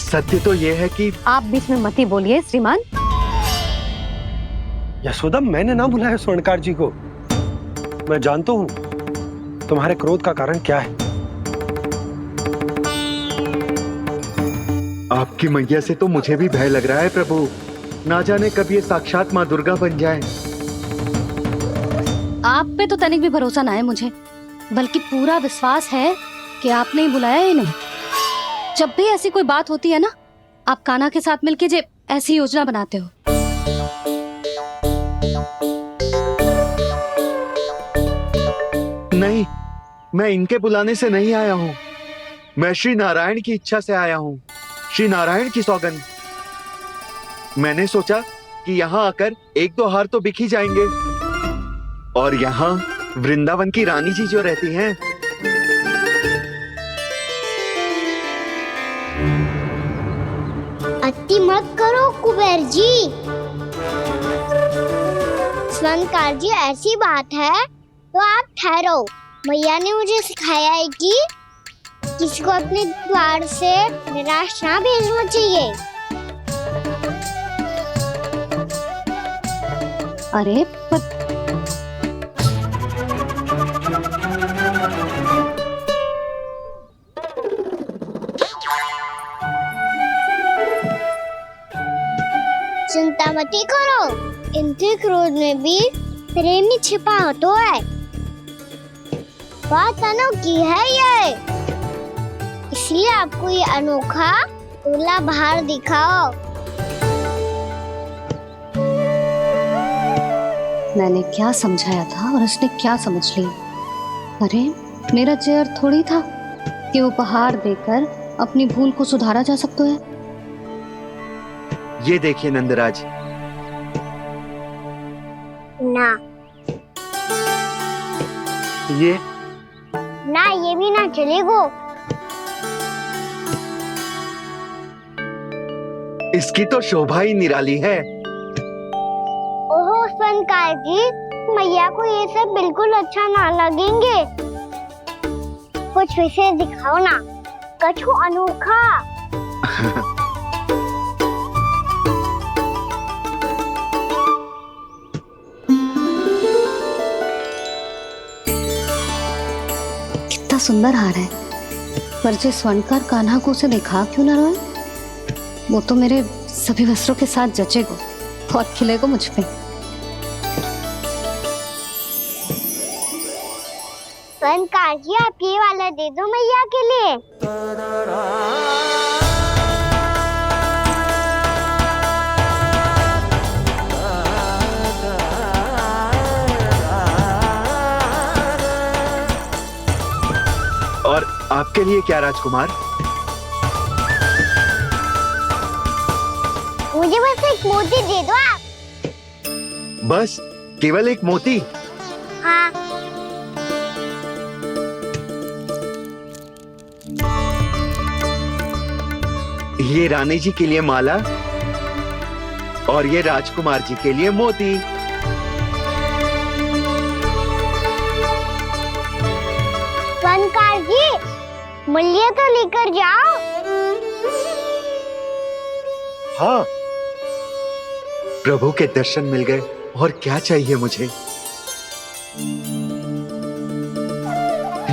[SPEAKER 13] सत्य तो ये है कि
[SPEAKER 1] आप बीच में मत ही बोलिए श्रीमान।
[SPEAKER 7] यशोदा, मैंने ना बुलाया स्वर्णकार जी को। मैं जानता हूँ तुम्हारे क्रोध का कारण क्या है।
[SPEAKER 13] आपकी मैया से तो मुझे भी भय लग रहा है प्रभु। ना जाने कब ये साक्षात माँ दुर्गा बन जाए।
[SPEAKER 1] आप पे तो तनिक भी भरोसा ना है मुझे, बल्कि पूरा विश्वास है कि आपने ही बुलाया ही नहीं। जब भी ऐसी कोई बात होती है ना, आप कान्हा के साथ मिलके जे ऐसी योजना बनाते हो।
[SPEAKER 13] नहीं, मैं इनके बुलाने से नहीं आया हूँ। मैं श्री नारायण की इच्छा से आया हूँ, श्री नारायण की सौगंध। मैंने सोचा कि यहाँ आकर एक दो हार तो बिक ही जाएंगे। और यहाँ वृंदावन की रानी जी जो रहती हैं,
[SPEAKER 2] अति मत करो कुबेर जी। स्वर्णकार जी, ऐसी बात है तो आप ठहरो। मैया ने मुझे सिखाया है कि किसी को अपने द्वार से निराश ना भेजना चाहिए।
[SPEAKER 1] अरे पर
[SPEAKER 2] चिंता मत करो, इनके क्रोध में भी प्रेम ही छिपा तो है। बात अनोखी है ये, इसलिए आपको ये अनोखा दूल्हा बाहर दिखाओ।
[SPEAKER 1] मैंने क्या समझाया था और उसने क्या समझ लिया? अरे मेरा जहर थोड़ी था कि उपहार देकर अपनी भूल को सुधारा जा सकता है।
[SPEAKER 13] ये देखिए नंदराज।
[SPEAKER 2] ना
[SPEAKER 13] ये
[SPEAKER 2] ना, ये भी ना चलेगो।
[SPEAKER 13] इसकी तो शोभा ही निराली है।
[SPEAKER 2] ओहो स्वर्णकार जी, मैया को ये सब बिल्कुल अच्छा ना लगेंगे। कुछ विशेष दिखाओ ना, कछु अनोखा।
[SPEAKER 1] कितना सुंदर हार है, पर जो स्वर्णकार कान्हा को उसे दिखा क्यों ना रोए? वो तो मेरे सभी वस्त्रों के साथ जचेगा, बहुत खिलेगा मुझ पे।
[SPEAKER 2] स्वर्णकार जी, आप ये वाला दे दो मैया के लिए।
[SPEAKER 13] और आपके लिए क्या राजकुमार?
[SPEAKER 2] मुझे बस एक मोती दे दो आप।
[SPEAKER 13] बस केवल एक मोती?
[SPEAKER 2] हाँ।
[SPEAKER 13] ये रानी जी के लिए माला और ये राजकुमार जी के लिए मोती।
[SPEAKER 2] वनकार जी, मूल्य तो लेकर जाओ।
[SPEAKER 13] हाँ, प्रभु के दर्शन मिल गए, और क्या चाहिए मुझे?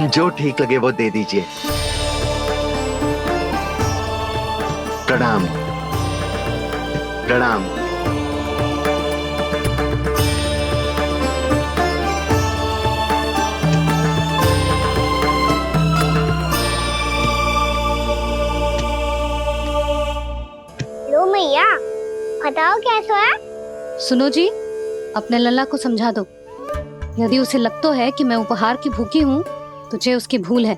[SPEAKER 13] जो ठीक लगे वो दे दीजिए। प्रणाम प्रणाम।
[SPEAKER 2] लो मैया, बताओ कैसा है?
[SPEAKER 1] सुनो जी, अपने लल्ला को समझा दो। यदि उसे लगता है कि मैं उपहार की भूखी हूँ तो ये उसकी भूल है।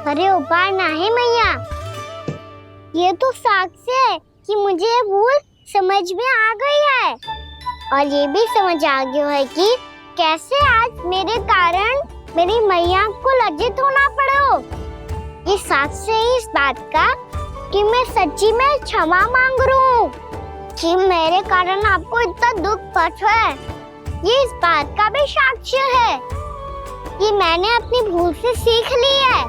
[SPEAKER 2] अरे उपहार ना है मैया, ये तो साक्ष्य है कि मुझे ये भूल समझ में आ गई है, और ये भी समझ आ गया है कि कैसे आज मेरे कारण मेरी मैया को लज्जित होना पड़ो। ये साक्ष्य है इस बात का कि मैं सच्ची में क्षमा मांग रहा हूँ कि मेरे कारण आपको इतना दुख पहुंचा है। ये इस बात का भी साक्ष्य है कि मैंने अपनी भूल से सीख ली है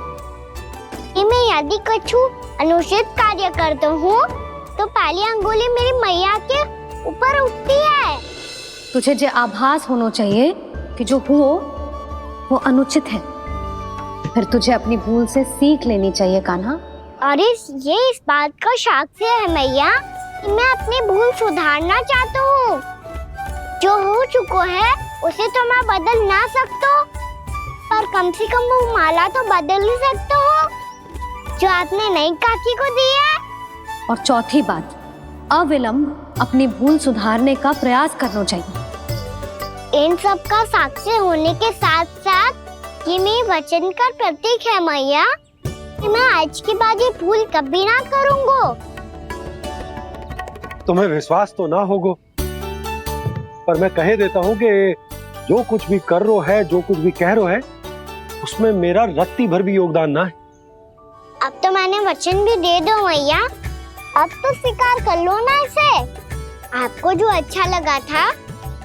[SPEAKER 2] कि मैं यदि कुछ अनुचित कार्य करता हूँ तो पहली अंगुली मेरी मैया के ऊपर उठती है।
[SPEAKER 1] तुझे जो आभास होना चाहिए कि जो हुआ वो अनुचित है, फिर तुझे अपनी भूल से सीख लेनी चाहिए कान्हा।
[SPEAKER 2] और ये इस बात का साक्ष्य है मैया कि मैं अपनी भूल सुधारना चाहता हूँ। जो हो चुका है उसे तो मैं बदल ना सकता, पर कम से कम वो माला तो बदल ही सकता हूँ जो आपने नई काकी को दी है।
[SPEAKER 1] और चौथी बात, अविलंब अपनी भूल सुधारने का प्रयास करना चाहिए।
[SPEAKER 2] इन सब का साक्षी होने के साथ साथ ये मेरे वचन का प्रतीक है मैया कि मैं आज के बाद ये भूल कभी ना करूँगा।
[SPEAKER 7] तुम्हें विश्वास तो ना होगा, पर मैं कह देता हूँ कि जो कुछ भी कर रो है, जो कुछ भी कह रो है, उसमें मेरा रत्ती भर भी योगदान ना है।
[SPEAKER 2] अब तो मैंने वचन भी दे दो मैया, अब तो स्वीकार कर लो ना इसे। आपको जो अच्छा लगा था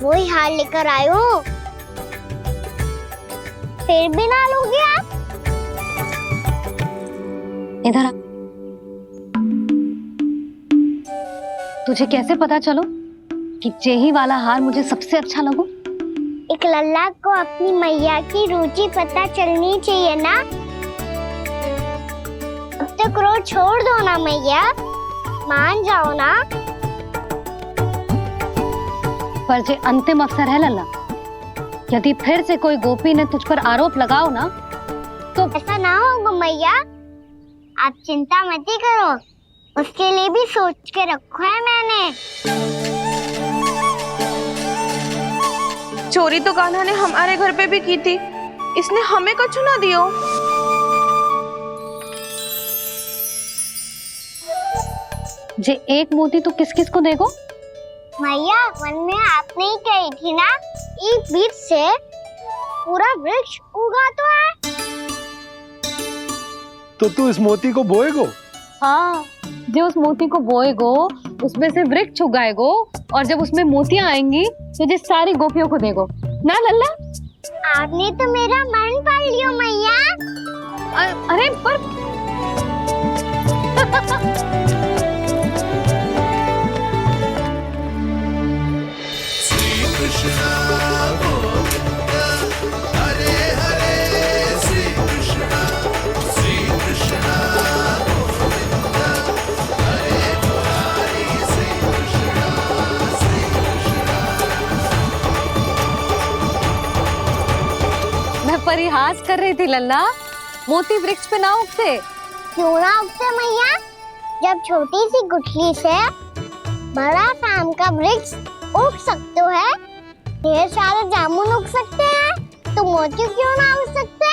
[SPEAKER 2] वो ही हार लेकर आयो, फिर भी ना लोगे आप?
[SPEAKER 1] इधर आ। तुझे कैसे पता चलो कि यही वाला हार मुझे सबसे अच्छा लगो?
[SPEAKER 2] एक लल्ला को अपनी मैया की रुचि पता चलनी चाहिए ना। अब तक क्रोध छोड़ दो ना मैया, मान जाओ ना।
[SPEAKER 1] पर जे अंतिम अवसर है लल्ला, यदि फिर से कोई गोपी ने तुझ पर आरोप लगाओ ना तो
[SPEAKER 2] ऐसा ना होगा मैया, आप चिंता मत ही करो, उसके लिए भी सोच के रखा है मैंने।
[SPEAKER 3] चोरी तो कान्हा ने हमारे घर पे भी की थी, इसने हमें कुछ ना दियो।
[SPEAKER 1] जे एक मोती तो किस किस को देगो?
[SPEAKER 2] मैया, मन में आपने ही कही थी ना, एक बीज से पूरा वृक्ष उगा तो है।
[SPEAKER 7] तो तू इस मोती को बोएगो?
[SPEAKER 1] हाँ, जो उस मोती को बोएगो उसमें से वृक्ष उगाएगो, और जब उसमें मोतियां आएंगी तो जिस सारी गोपियों को देगो ना लल्ला।
[SPEAKER 2] आपने तो मेरा मन पढ़ लियो मैया।
[SPEAKER 1] अरे पर परिहास कर रही थी लल्ला, मोती वृक्ष पे ना उगते।
[SPEAKER 2] क्यों ना उगते मैया? जब छोटी सी गुठली से बड़ा आम का वृक्ष उग सकते है, ढेर सारे जामुन उग सकते हैं, तो मोती क्यों ना उग सकते?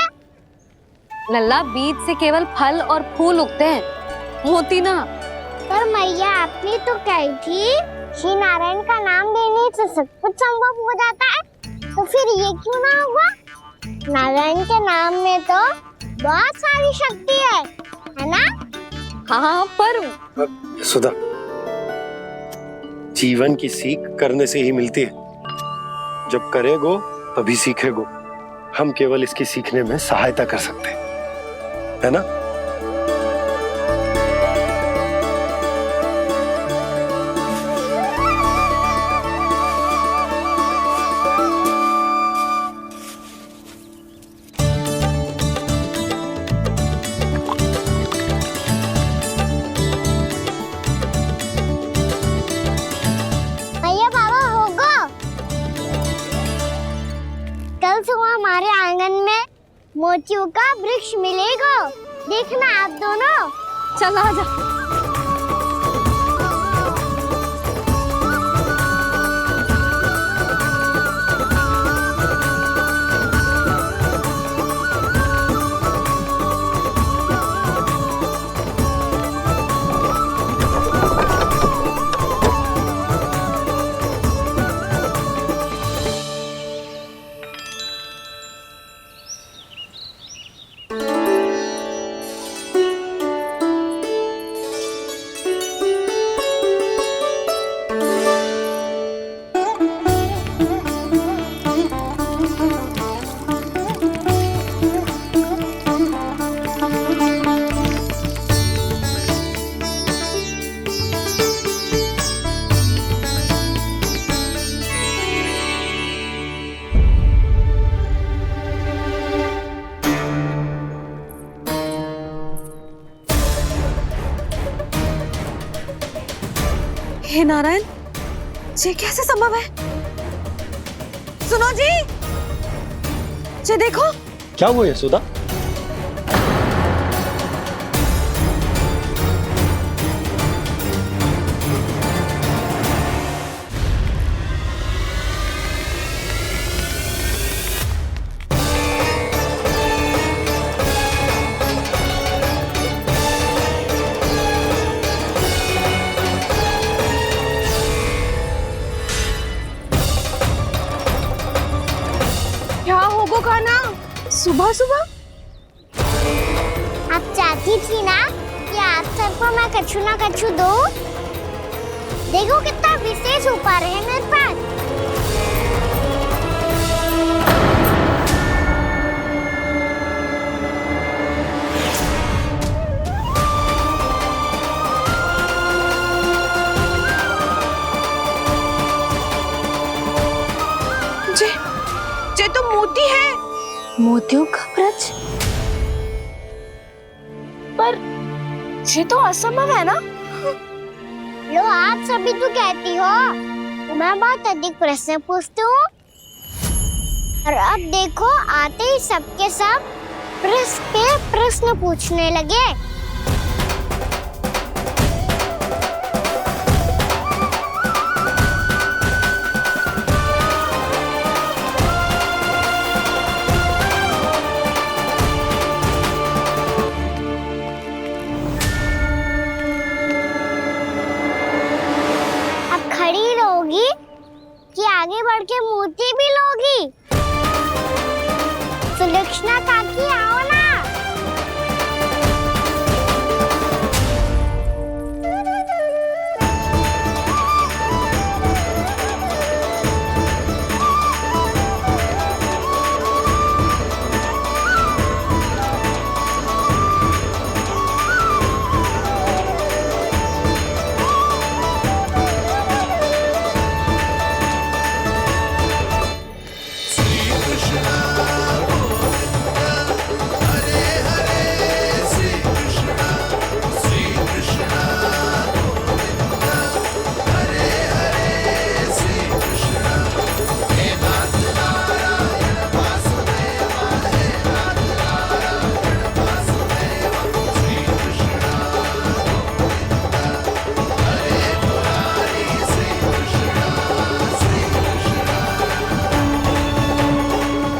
[SPEAKER 1] लल्ला, बीज से केवल फल और फूल उगते हैं, मोती ना।
[SPEAKER 2] पर मैया, आपने तो कही थी श्री नारायण का नाम लेने से सब कुछ संभव हो जाता है, तो फिर ये क्यों ना होगा? नारायण के नाम में तो बहुत सारी शक्ति है ना?
[SPEAKER 1] हाँ, पर
[SPEAKER 7] सुधा, जीवन की सीख करने से ही मिलती है। जब करेगो तभी सीखेगो। हम केवल इसकी सीखने में सहायता कर सकते हैं, है ना?
[SPEAKER 2] भैया बाबा होगो, कल सुबह हमारे आंगन में मोतियों का वृक्ष मिलेगा। देखना आप दोनों।
[SPEAKER 1] चल आजा। हे नारायण, ये कैसे संभव है? सुनो जी, ये देखो।
[SPEAKER 7] क्या हुआ यशोदा?
[SPEAKER 3] क्या होगो कान्हा सुबह सुबह?
[SPEAKER 2] आप चाहती थी ना कि आज सबको मैं कछु ना कछु दूं। देखो कितना विशेष उपहार है मेरे पास।
[SPEAKER 3] ये तो मोती है।
[SPEAKER 4] मोतियों का ब्रज?
[SPEAKER 3] पर ये तो असंभव है ना?
[SPEAKER 2] लो आप सभी तो कहती हो, मैं बहुत अधिक प्रश्न पूछती हूँ। और अब देखो आते ही सबके सब प्रश्न पे प्रश्न पूछने लगे। खड़ी रहोगी कि आगे बढ़ के मोती भी लोगी? सुलक्षणा काकी आओ ना।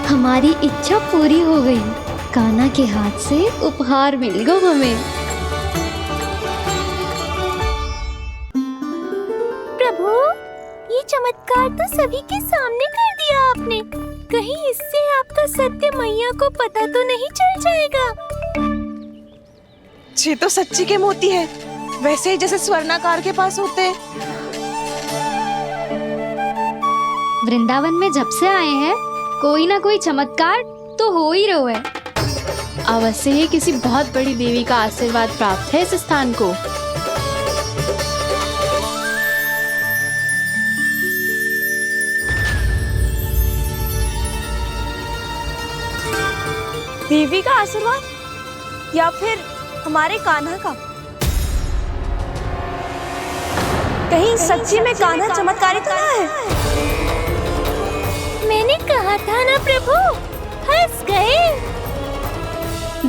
[SPEAKER 11] हमारी इच्छा पूरी हो गई। कान्हा के हाथ से उपहार मिल गया हमें।
[SPEAKER 12] प्रभु, ये चमत्कार तो सभी के सामने कर दिया आपने। कहीं इससे आपका सत्य मैया को पता तो नहीं चल जाएगा?
[SPEAKER 3] ये तो सच्ची के मोती है, वैसे ही जैसे स्वर्णाकार के पास होते हैं।
[SPEAKER 12] वृंदावन में जब से आए हैं कोई ना कोई चमत्कार तो हो ही रहा है।
[SPEAKER 11] अवश्य ही किसी बहुत बड़ी देवी का आशीर्वाद प्राप्त है इस स्थान को।
[SPEAKER 3] देवी का आशीर्वाद या फिर हमारे कान्हा का? कहीं सच्ची में कान्हा चमत्कारी तो ना है?
[SPEAKER 12] मैंने कहा था ना प्रभु, फंस गए।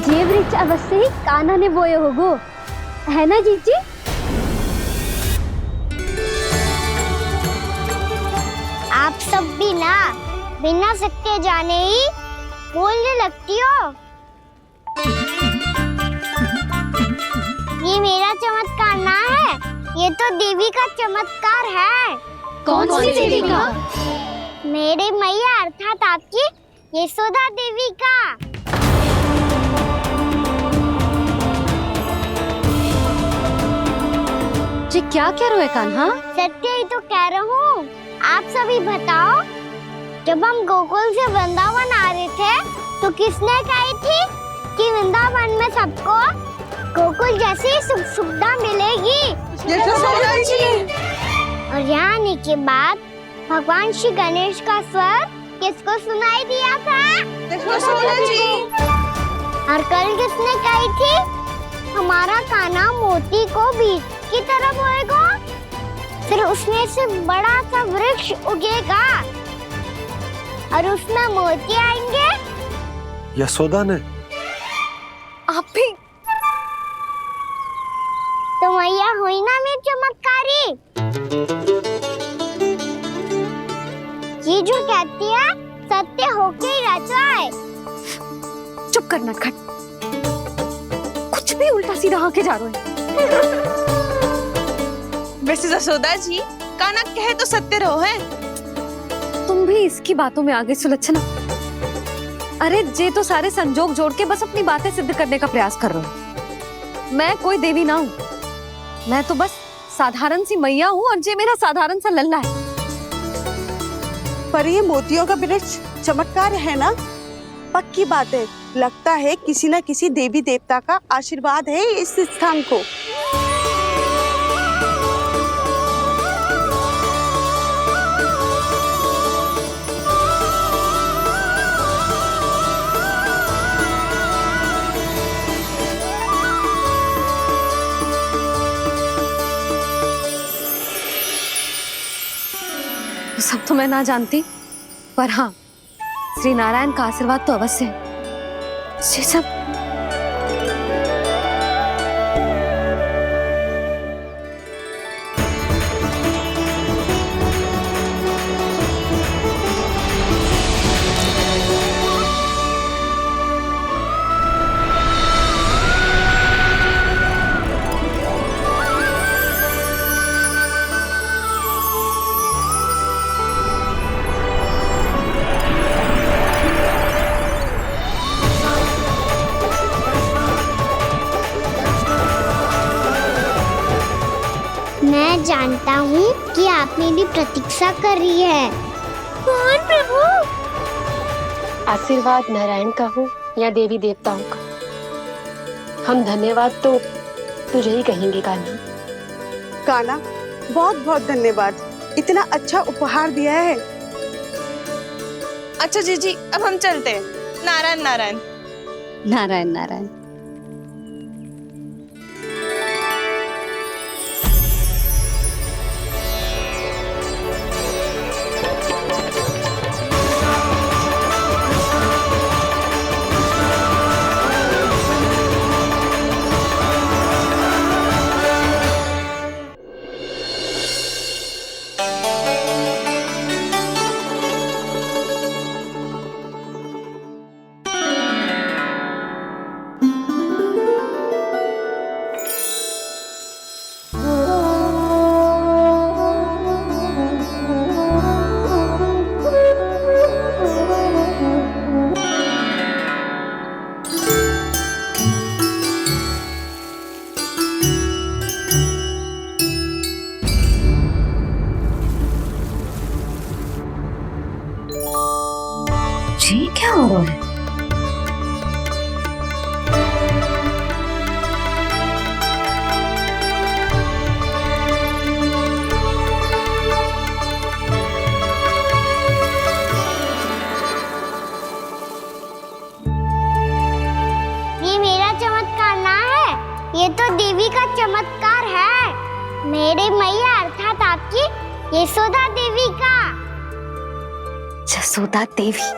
[SPEAKER 2] ये वृक्ष अवश्य ही कान्हा ने बोए होगो, है ना जीजी? आप सब भी ना बिना सत्य जाने ही बोलने लगती हो। ये मेरा चमत्कार ना है, ये तो देवी का चमत्कार है।
[SPEAKER 12] कौन सी देवी का?
[SPEAKER 2] मेरे मैया अर्थात आपकी यशोदा देवी का।
[SPEAKER 1] जी क्या कह रहे हो कान्हा?
[SPEAKER 2] सत्य ही तो कह रहा हूँ। आप सभी बताओ, जब हम गोकुल से वृंदावन आ रहे थे तो किसने कही थी कि वृंदावन में सबको गोकुल जैसी सुख सुविधा मिलेगी?
[SPEAKER 3] यशोदा जी।
[SPEAKER 2] और यहाँ आने के बाद भगवान श्री गणेश का स्वर किसको सुनाई दिया था?
[SPEAKER 3] यशोदा जी।
[SPEAKER 2] और कल किसने कही थी हमारा कान्हा मोती को बीज की तरफ होएगा, फिर उसमें से बड़ा सा वृक्ष उगेगा और उसमें मोती आएंगे?
[SPEAKER 7] यशोदा ने?
[SPEAKER 1] आप भी?
[SPEAKER 2] तो मैया हुई ना मेरी चमत्कारी। ये जो कहती है सत्य होके ही रहता है।
[SPEAKER 1] चुप कर नटखट, कुछ भी उल्टा सीधा आके जा रहे हैं।
[SPEAKER 3] वैसे यशोदा जी, कान्हा कहे तो सत्य रहो है।
[SPEAKER 1] तुम भी इसकी बातों में आगे सुलझना। अरे जे तो सारे संजोग जोड़ के बस अपनी बातें सिद्ध करने का प्रयास कर रहे हो। मैं कोई देवी ना हूँ, मैं तो बस साधारण सी मैया हूँ और जे मेरा साधारण सा लल्ला है।
[SPEAKER 9] पर ये मोतियों का वृक्ष चमत्कार है ना? पक्की बात है, लगता है किसी न किसी देवी देवता का आशीर्वाद है इस स्थान को।
[SPEAKER 1] सब तो मैं ना जानती, पर हाँ, श्री नारायण का आशीर्वाद तो अवश्य है। ये सब
[SPEAKER 2] मैं जानता हूँ कि आप मेरी प्रतीक्षा कर रही है।
[SPEAKER 12] कौन प्रभु?
[SPEAKER 10] आशीर्वाद नारायण का हो या देवी देवताओं का, हम धन्यवाद तो तुझे ही कहेंगे कान्हा।
[SPEAKER 9] कान्हा, बहुत बहुत धन्यवाद, इतना अच्छा उपहार दिया है।
[SPEAKER 3] अच्छा जीजी, अब हम चलते हैं। नारायण नारायण।
[SPEAKER 1] नारायण नारायण।
[SPEAKER 2] चमत्कार है मेरी मैया अर्थात आपकी यशोदा देवी का।
[SPEAKER 1] जसोदा देवी।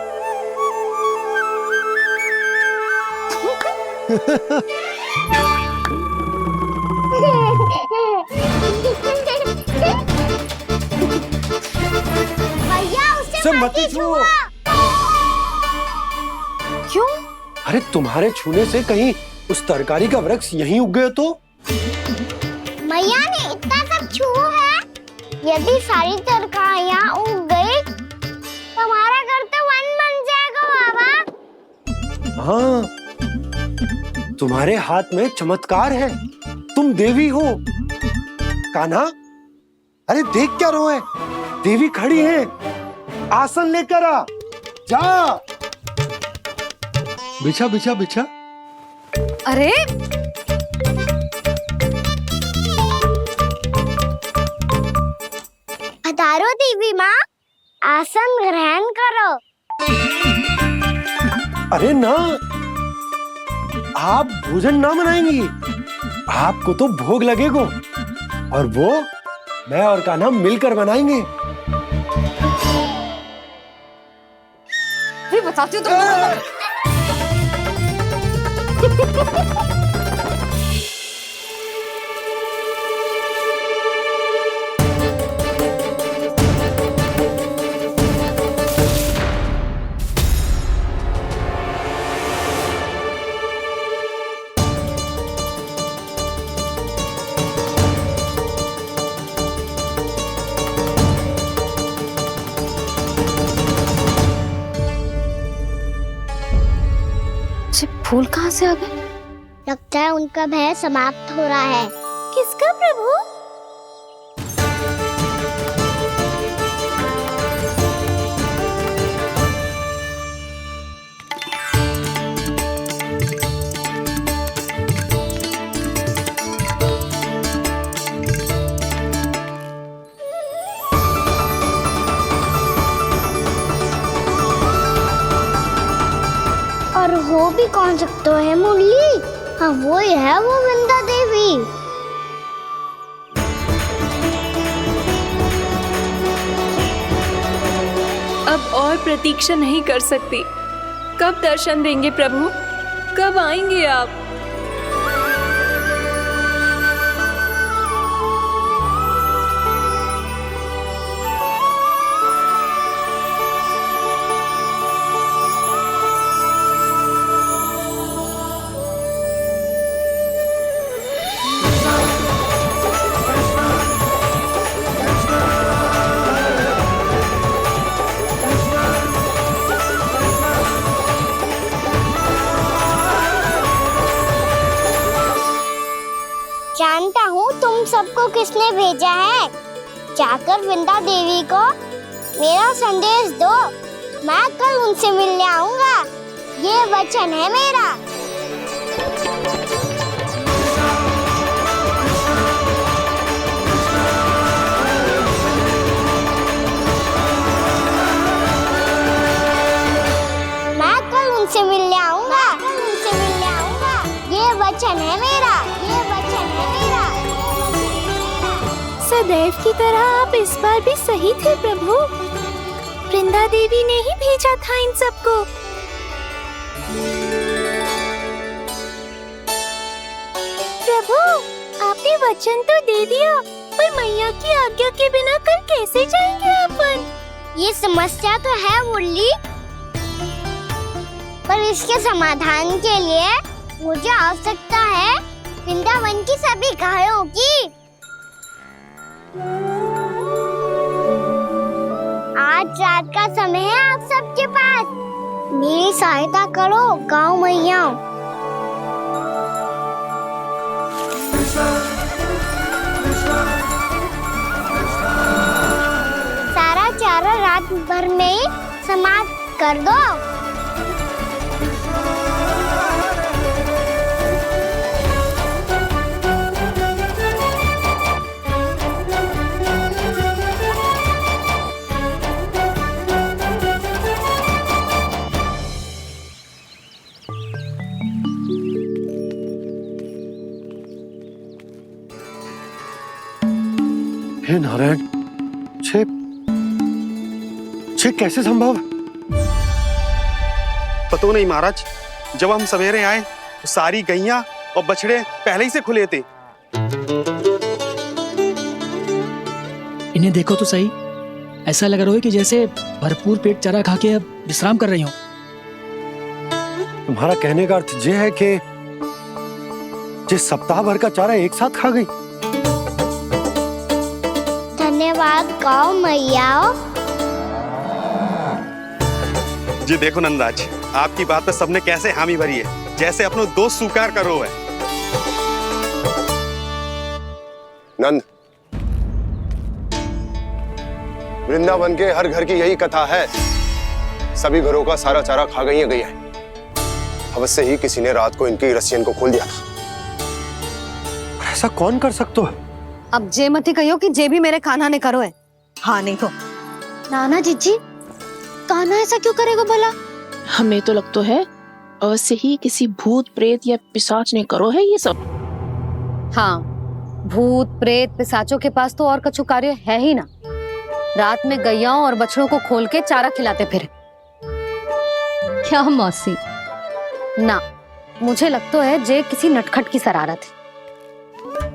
[SPEAKER 2] भैया उसे
[SPEAKER 7] सब
[SPEAKER 2] मत
[SPEAKER 7] मत
[SPEAKER 2] ही
[SPEAKER 7] छुओ।
[SPEAKER 1] क्यों?
[SPEAKER 7] अरे तुम्हारे छूने से कहीं उस तरकारी का वृक्ष यहीं उग गए तो?
[SPEAKER 2] मैया ने इतना सब छुआ है, यदि सारी तरकारियां उग गई तो हमारा घर तो वन बन जाएगा बाबा।
[SPEAKER 7] हाँ, तुम्हारे हाथ में चमत्कार है, तुम देवी हो। कान्हा, अरे देख क्या रो है, देवी खड़ी है, आसन लेकर आ, जा। बिछा बिछा बिछा।
[SPEAKER 1] अरे
[SPEAKER 2] पधारो देवी माँ, आसन ग्रहण करो।
[SPEAKER 7] अरे ना, आप भोजन ना बनाएंगी, आपको तो भोग लगेगा और वो मैं और कान्हा मिलकर बनाएंगे।
[SPEAKER 1] भी बताती हूँ तुमको। फूल कहाँ से आ गए?
[SPEAKER 2] लगता है उनका भय समाप्त हो रहा है।
[SPEAKER 12] किसका प्रभु?
[SPEAKER 2] और हो भी कौन सकता है मुरली? हाँ वो ही है, वो वृंदा देवी।
[SPEAKER 4] अब और प्रतीक्षा नहीं कर सकती। कब दर्शन देंगे प्रभु? कब आएंगे आप?
[SPEAKER 2] जानता हूँ तुम सबको किसने भेजा है। जाकर वृंदा देवी को मेरा संदेश दो, मैं कल उनसे मिलने आऊंगा, ये वचन है मेरा। मैं कल उनसे मिलने आऊंगा, ये वचन है मेरा, ये वचन है मेरा।
[SPEAKER 12] सदैव की तरह आप इस बार भी सही थे प्रभु। वृंदा देवी ने ही भेजा था इन सबको। प्रभु, आपने वचन तो दे दिया, पर मैया की आज्ञा के बिना कल कैसे जाएंगे अपन?
[SPEAKER 2] ये समस्या तो है मुरली, पर इसके समाधान के लिए मुझे आवश्यकता है वृंदावन की सभी गायों की। आज रात का समय है आप सबके पास, मेरी सहायता करो गाँव मैया। सारा चारा रात भर में ही समाप्त कर दो।
[SPEAKER 7] हे नारायण, छे कैसे संभव?
[SPEAKER 14] पतो नहीं महाराज, जब हम सवेरे आए तो सारी गैया और बछड़े पहले ही से खुले थे।
[SPEAKER 15] इन्हें देखो तो सही, ऐसा लग रहा है कि जैसे भरपूर पेट चारा खा के अब विश्राम कर रही हो।
[SPEAKER 7] तुम्हारा कहने का अर्थ ये है कि जिस सप्ताह भर का चारा एक साथ खा गई।
[SPEAKER 2] धन्यवाद गौ मैया।
[SPEAKER 14] जी देखो नंदराज, आपकी बात पे सबने कैसे हामी भरी है, जैसे अपनो दोस्त स्वीकार करो है।
[SPEAKER 8] नंद, वृंदावन के हर घर की यही कथा है। सभी घरों का सारा चारा खा गई है गैया। अवश्य ही किसी ने रात को इनकी रस्सियन को खोल दिया था।
[SPEAKER 7] ऐसा कौन कर सकता है?
[SPEAKER 1] अब जे मती कहियो कि जे भी मेरे कान्हा ने करो है। हाँ नहीं तो
[SPEAKER 2] नाना जीजी, कान्हा ऐसा क्यों करेगा भला?
[SPEAKER 10] हमें तो लगता है अवश्य ही किसी भूत प्रेत या पिशाच ने करो है ये सब।
[SPEAKER 1] हाँ, भूत प्रेत पिशाचों के पास तो और कछु कार्य है ही ना। रात में गैयाओं और बछड़ों को खोल के चारा खिलाते फिर। क्या मौसी? ना, मुझे लगता है जे किसी नटखट की शरारत है।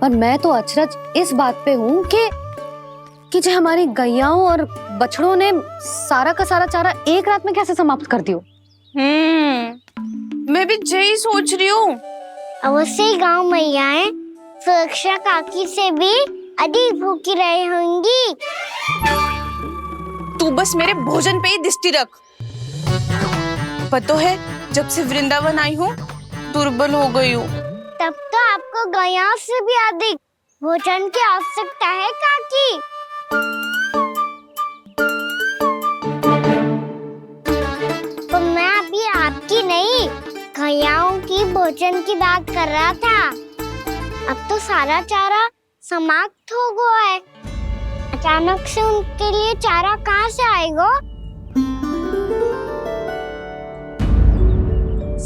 [SPEAKER 1] पर मैं तो अचरज इस बात पे हूँ कि जो हमारी गैयाओं और बछड़ों ने सारा का सारा चारा एक रात में कैसे समाप्त कर दियो।
[SPEAKER 3] मैं भी यही सोच रही हूँ।
[SPEAKER 2] अवश्य ही गाँव मैयाएं सुरक्षा काकी से भी अधिक भूखी रही होंगी।
[SPEAKER 3] तू बस मेरे भोजन पे ही दृष्टि रख। पतो है, जब से वृंदावन आई हूँ दुर्बल हो गई हूँ।
[SPEAKER 2] तब तो आपको गैया से भी अधिक भोजन की आवश्यकता है काकी। तो मैं अभी आपकी नहीं, गैयाओं की भोजन की बात कर रहा था। अब तो सारा चारा समाप्त हो गया है। अचानक से उनके लिए चारा कहाँ से आएगा?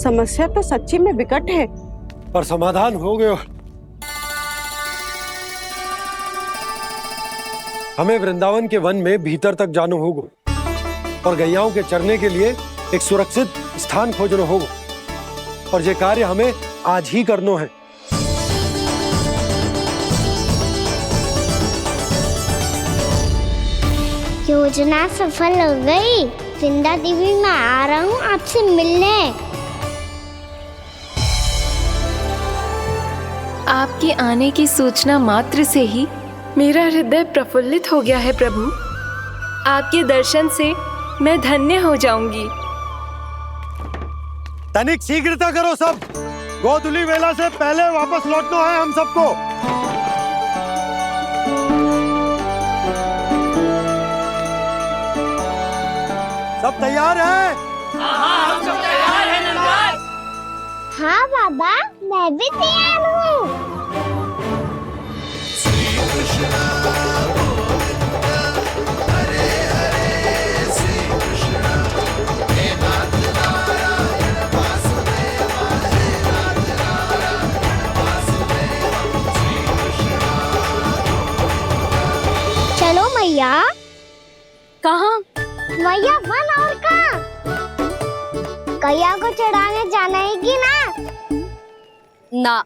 [SPEAKER 9] समस्या तो सच्ची में विकट है,
[SPEAKER 7] पर समाधान हो गया। हमें वृंदावन के वन में भीतर तक जाना होगा और गैयाओं के चरने के लिए एक सुरक्षित स्थान खोजना होगा, और ये कार्य हमें आज ही करना है।
[SPEAKER 2] योजना सफल हो गई। वृंदा देवी, मैं आ रहा हूँ आपसे मिलने।
[SPEAKER 4] आपके आने की सूचना मात्र से ही मेरा हृदय प्रफुल्लित हो गया है प्रभु। आपके दर्शन से मैं धन्य हो जाऊंगी।
[SPEAKER 7] तनिक शीघ्रता करो सब, गोधुली वेला से पहले वापस लौटना है हम सबको। सब तैयार है?
[SPEAKER 2] हाँ, हम सब तैयार हैं नंदराज। हाँ बाबा, मैं भी तैयार हूँ। चलो मैया।
[SPEAKER 1] कहाँ?
[SPEAKER 2] मैया वन और कहाँ? गैया को चढ़ाने जाना है कि ना?
[SPEAKER 1] ना,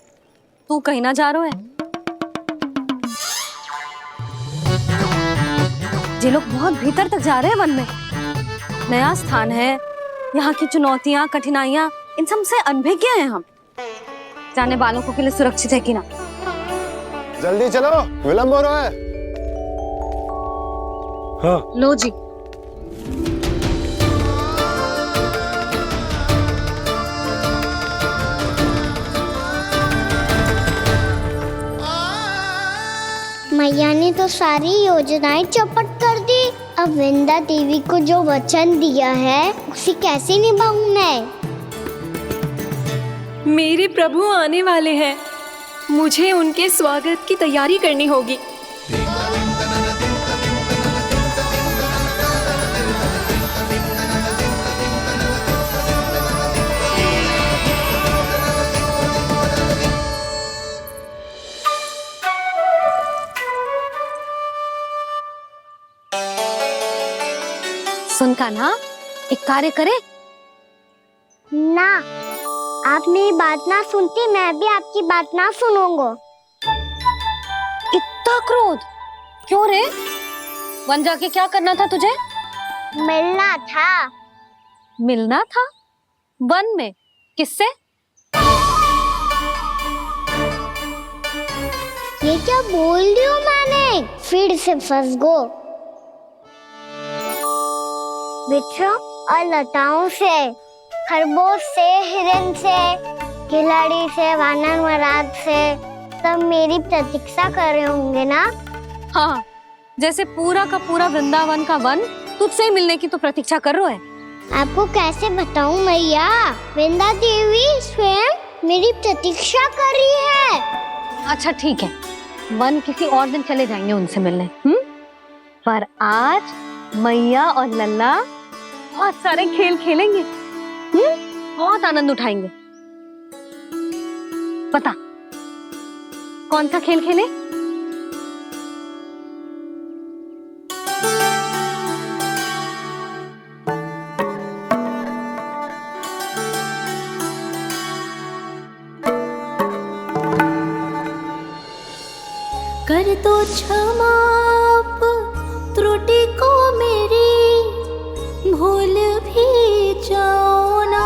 [SPEAKER 1] तू कहीं ना जा रहा है। ये लोग बहुत भीतर तक जा रहे हैं वन में। नया स्थान है, यहाँ की चुनौतियाँ कठिनाइयाँ इन सब से अनभिज्ञ हैं हम। जाने वालों के लिए सुरक्षित है कि ना?
[SPEAKER 8] जल्दी चलो, विलंब हो रहा है।
[SPEAKER 7] हाँ।
[SPEAKER 1] लो जी।
[SPEAKER 2] मैया ने तो सारी योजनाएं चौपट कर दी। अब वृंदा देवी को जो वचन दिया है उसे कैसे निभाऊं मैं?
[SPEAKER 4] मेरे प्रभु आने वाले हैं, मुझे उनके स्वागत की तैयारी करनी होगी।
[SPEAKER 1] सुन कान्हा, एक कार्य करे
[SPEAKER 2] ना, आप मेरी बात ना सुनती, मैं भी आपकी बात ना सुनूंगा।
[SPEAKER 1] इतना क्रोध क्यों रे? वन जाके क्या करना था तुझे?
[SPEAKER 2] मिलना था।
[SPEAKER 1] मिलना था? वन में? किससे?
[SPEAKER 2] ये क्या बोल रही हूँ मैंने? फिर से फंस गो। बिच्छू और लताओं से, खरगोश से, हिरन से, खिलाड़ी से, वानर महाराज से, सब मेरी प्रतीक्षा कर रहे होंगे ना?
[SPEAKER 1] हाँ, जैसे पूरा का पूरा वृंदावन का वन तुझसे ही मिलने की तो प्रतीक्षा कर रहा है।
[SPEAKER 2] आपको कैसे बताऊं मैया, वृंदा देवी स्वयं मेरी प्रतीक्षा कर रही है।
[SPEAKER 1] अच्छा ठीक है, वन किसी और दिन चले जाएंगे उनसे मिलने, पर आज मैया और लल्ला बहुत सारे खेल खेलेंगे, बहुत आनंद उठाएंगे। पता कौन सा खेल खेले?
[SPEAKER 11] कर दो क्षमा त्रुटि को मेरी, भूल भी जाओ ना।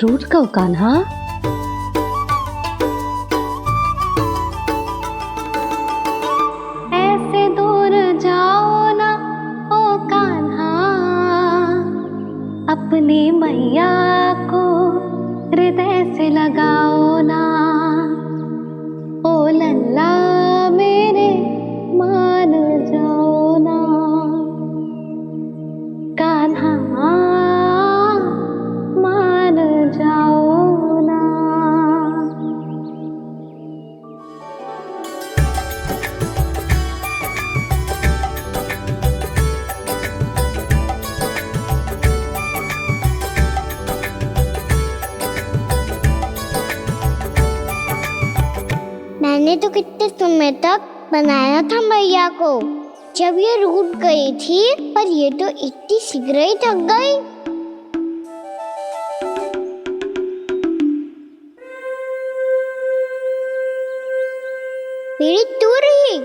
[SPEAKER 1] रूठ को कान्हा, ऐसे दूर जाओ ना ओ कान्हा, अपनी मैया को हृदय से लगाओ ना। ओ लल्ला मेरे मान जाओ ना, कान्हा मान जाओ ना।
[SPEAKER 2] मैंने तो कितने समय तक बनाया था मैया को, जब ये रूठ गई थी, पर ये तो इतनी शीघ्र ही थक गई। मेरी दूर ही।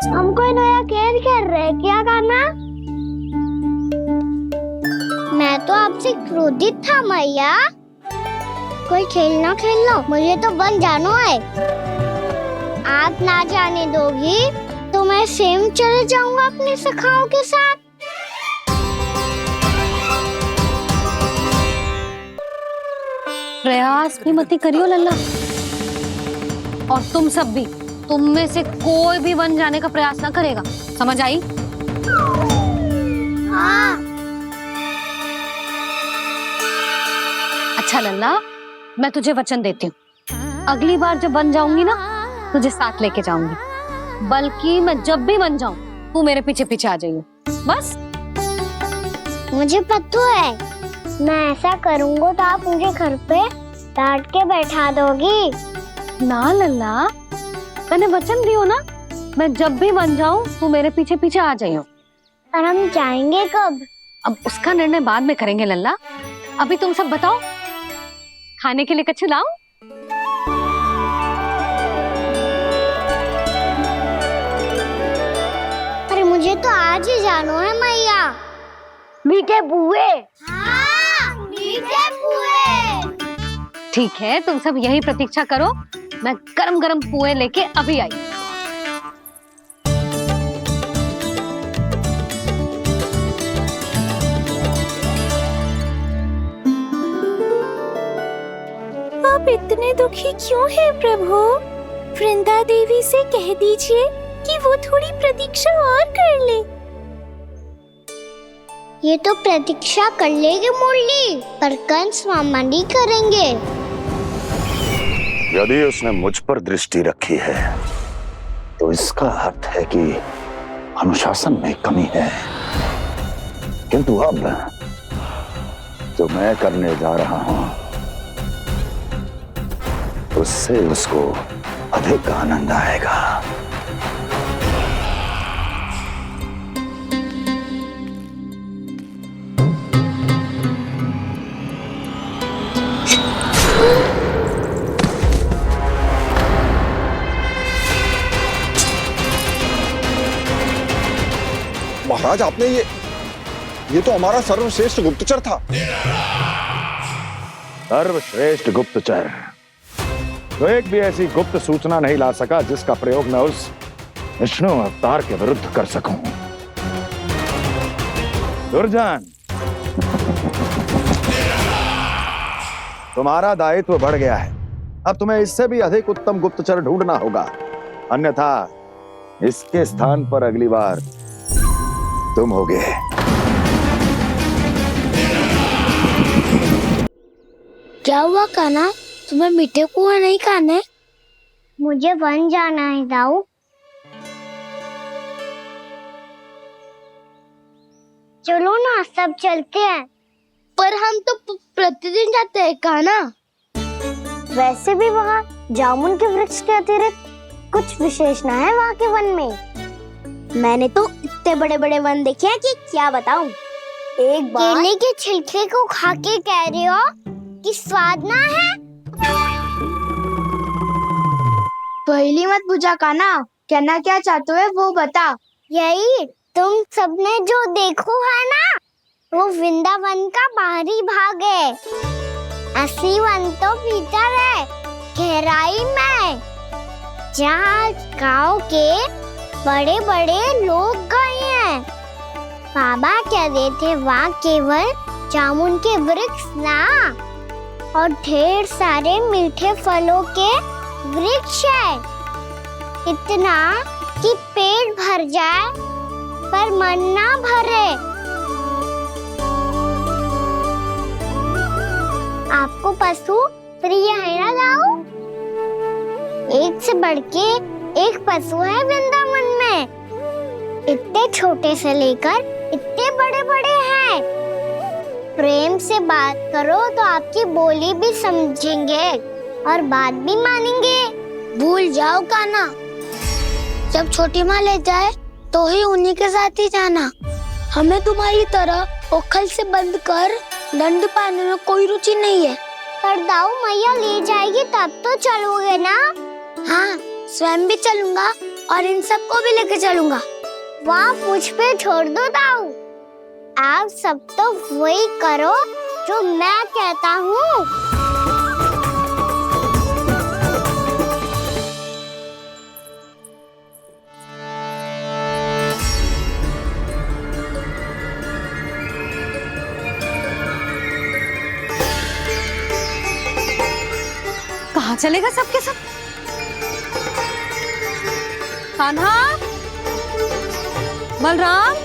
[SPEAKER 2] हम कोई नया खेल खेल रहे हैं क्या करना? मैं तो आपसे क्रोधित था मैया। कोई खेलना खेल लो, मुझे तो वन जाना है। आप ना जाने दोगी तो मैं स्वयं चले जाऊंगा अपने सखाओं के साथ।
[SPEAKER 1] प्रयास भी मत करियो लल्ला, और तुम सब भी, तुम में से कोई भी वन जाने का प्रयास ना करेगा, समझ आई?
[SPEAKER 2] हाँ।
[SPEAKER 1] अच्छा लल्ला, मैं तुझे वचन देती हूँ, अगली बार जब वन जाऊंगी ना, तुझे साथ लेके जाऊंगी। बल्कि मैं जब भी वन जाऊं, तू मेरे पीछे पीछे आ जाइए, बस।
[SPEAKER 2] मुझे पता है, मैं ऐसा करूंगा तो आप मुझे घर पे डांट के बैठा दोगी।
[SPEAKER 1] ना लल्ला, मैंने वचन दियो ना, मैं जब भी वन जाऊं तू मेरे पीछे पीछे आ जाइयो।
[SPEAKER 2] पर हम जाएंगे कब?
[SPEAKER 1] अब उसका निर्णय बाद में करेंगे लल्ला। अभी तुम सब बताओ, खाने के लिए कुछ लाऊं?
[SPEAKER 2] अरे मुझे तो आज ही जाना है मैया। मीठे पुए। हाँ, मीठे पुए।
[SPEAKER 1] ठीक है, तुम सब यही प्रतीक्षा करो, मैं गरम गरम पुए लेके अभी आई।
[SPEAKER 12] आप इतने दुखी क्यों हैं प्रभु? वृंदा देवी से कह दीजिए कि वो थोड़ी प्रतीक्षा और कर ले।
[SPEAKER 2] ये तो प्रतीक्षा कर लेगी मुरली, पर कंस मामा नहीं करेंगे।
[SPEAKER 16] यदि उसने मुझ पर दृष्टि रखी है तो इसका अर्थ है कि अनुशासन में कमी है। किंतु अब जो मैं करने जा रहा हूं उससे उसको अधिक आनंद आएगा।
[SPEAKER 17] महाराज, आपने ये तो हमारा सर्वश्रेष्ठ गुप्तचर था।
[SPEAKER 16] सर्वश्रेष्ठ गुप्तचर तो एक भी ऐसी गुप्त सूचना नहीं ला सका जिसका प्रयोग मैं उस विष्णु अवतार के विरुद्ध कर सकूं। दुर्जन, तुम्हारा दायित्व बढ़ गया है। अब तुम्हें इससे भी अधिक उत्तम गुप्तचर ढूंढना होगा, अन्यथा इसके स्थान पर अगली बार तुम होगे।
[SPEAKER 2] क्या हुआ कान्हा, तुम्हें मीठे पुए नहीं खाने? मुझे वन जाना है दाऊ। चलो ना, सब चलते हैं। पर हम तो प्रतिदिन जाते हैं कान्हा। वैसे भी वहाँ जामुन के वृक्ष के अतिरिक्त कुछ विशेष ना है वहाँ के वन में। मैंने तो इतने बड़े बड़े वन देखे हैं कि क्या बताऊं। एक बार केले के छिलके को खा के कह रहे हो कि स्वाद ना है? पहली मत पूछा कान्हा, कहना क्या चाहते हो वो बता। यही तुम सबने जो देखो है ना, वो वृंदावन का बाहरी भाग है। असली वन तो भीतर है, गहराई में, जहाँ गाँव के बड़े बड़े लोग गए हैं। बाबा कह रहे थे वहाँ केवल जामुन के वृक्ष ना, और ढेर सारे मीठे फलों के वृक्ष है। इतना कि पेट भर जाए पर मन ना भरे। आपको पशु प्रिय है ना दाऊ? एक से बढ़ के एक पशु है वृंदावन में। इतने छोटे से लेकर इतने बड़े बड़े हैं। प्रेम से बात करो तो आपकी बोली भी समझेंगे और बात भी मानेंगे। भूल जाओ कान्हा, जब छोटी माँ ले जाए तो ही उन्हीं के साथ ही जाना। हमें तुम्हारी तरह ओखल से बंद कर दंड पाने में कोई रुचि नहीं है। पर दाऊ मैया ले जाएगी तब तो चलोगे ना? हाँ, स्वयं भी चलूंगा और इन सबको भी लेके चलूंगा। वाह, मुझ पे छोड़ दो दाऊ। आप सब तो वही करो जो मैं कहता हूँ।
[SPEAKER 1] कहाँ चलेगा सबके सब? कान्हा, बलराम,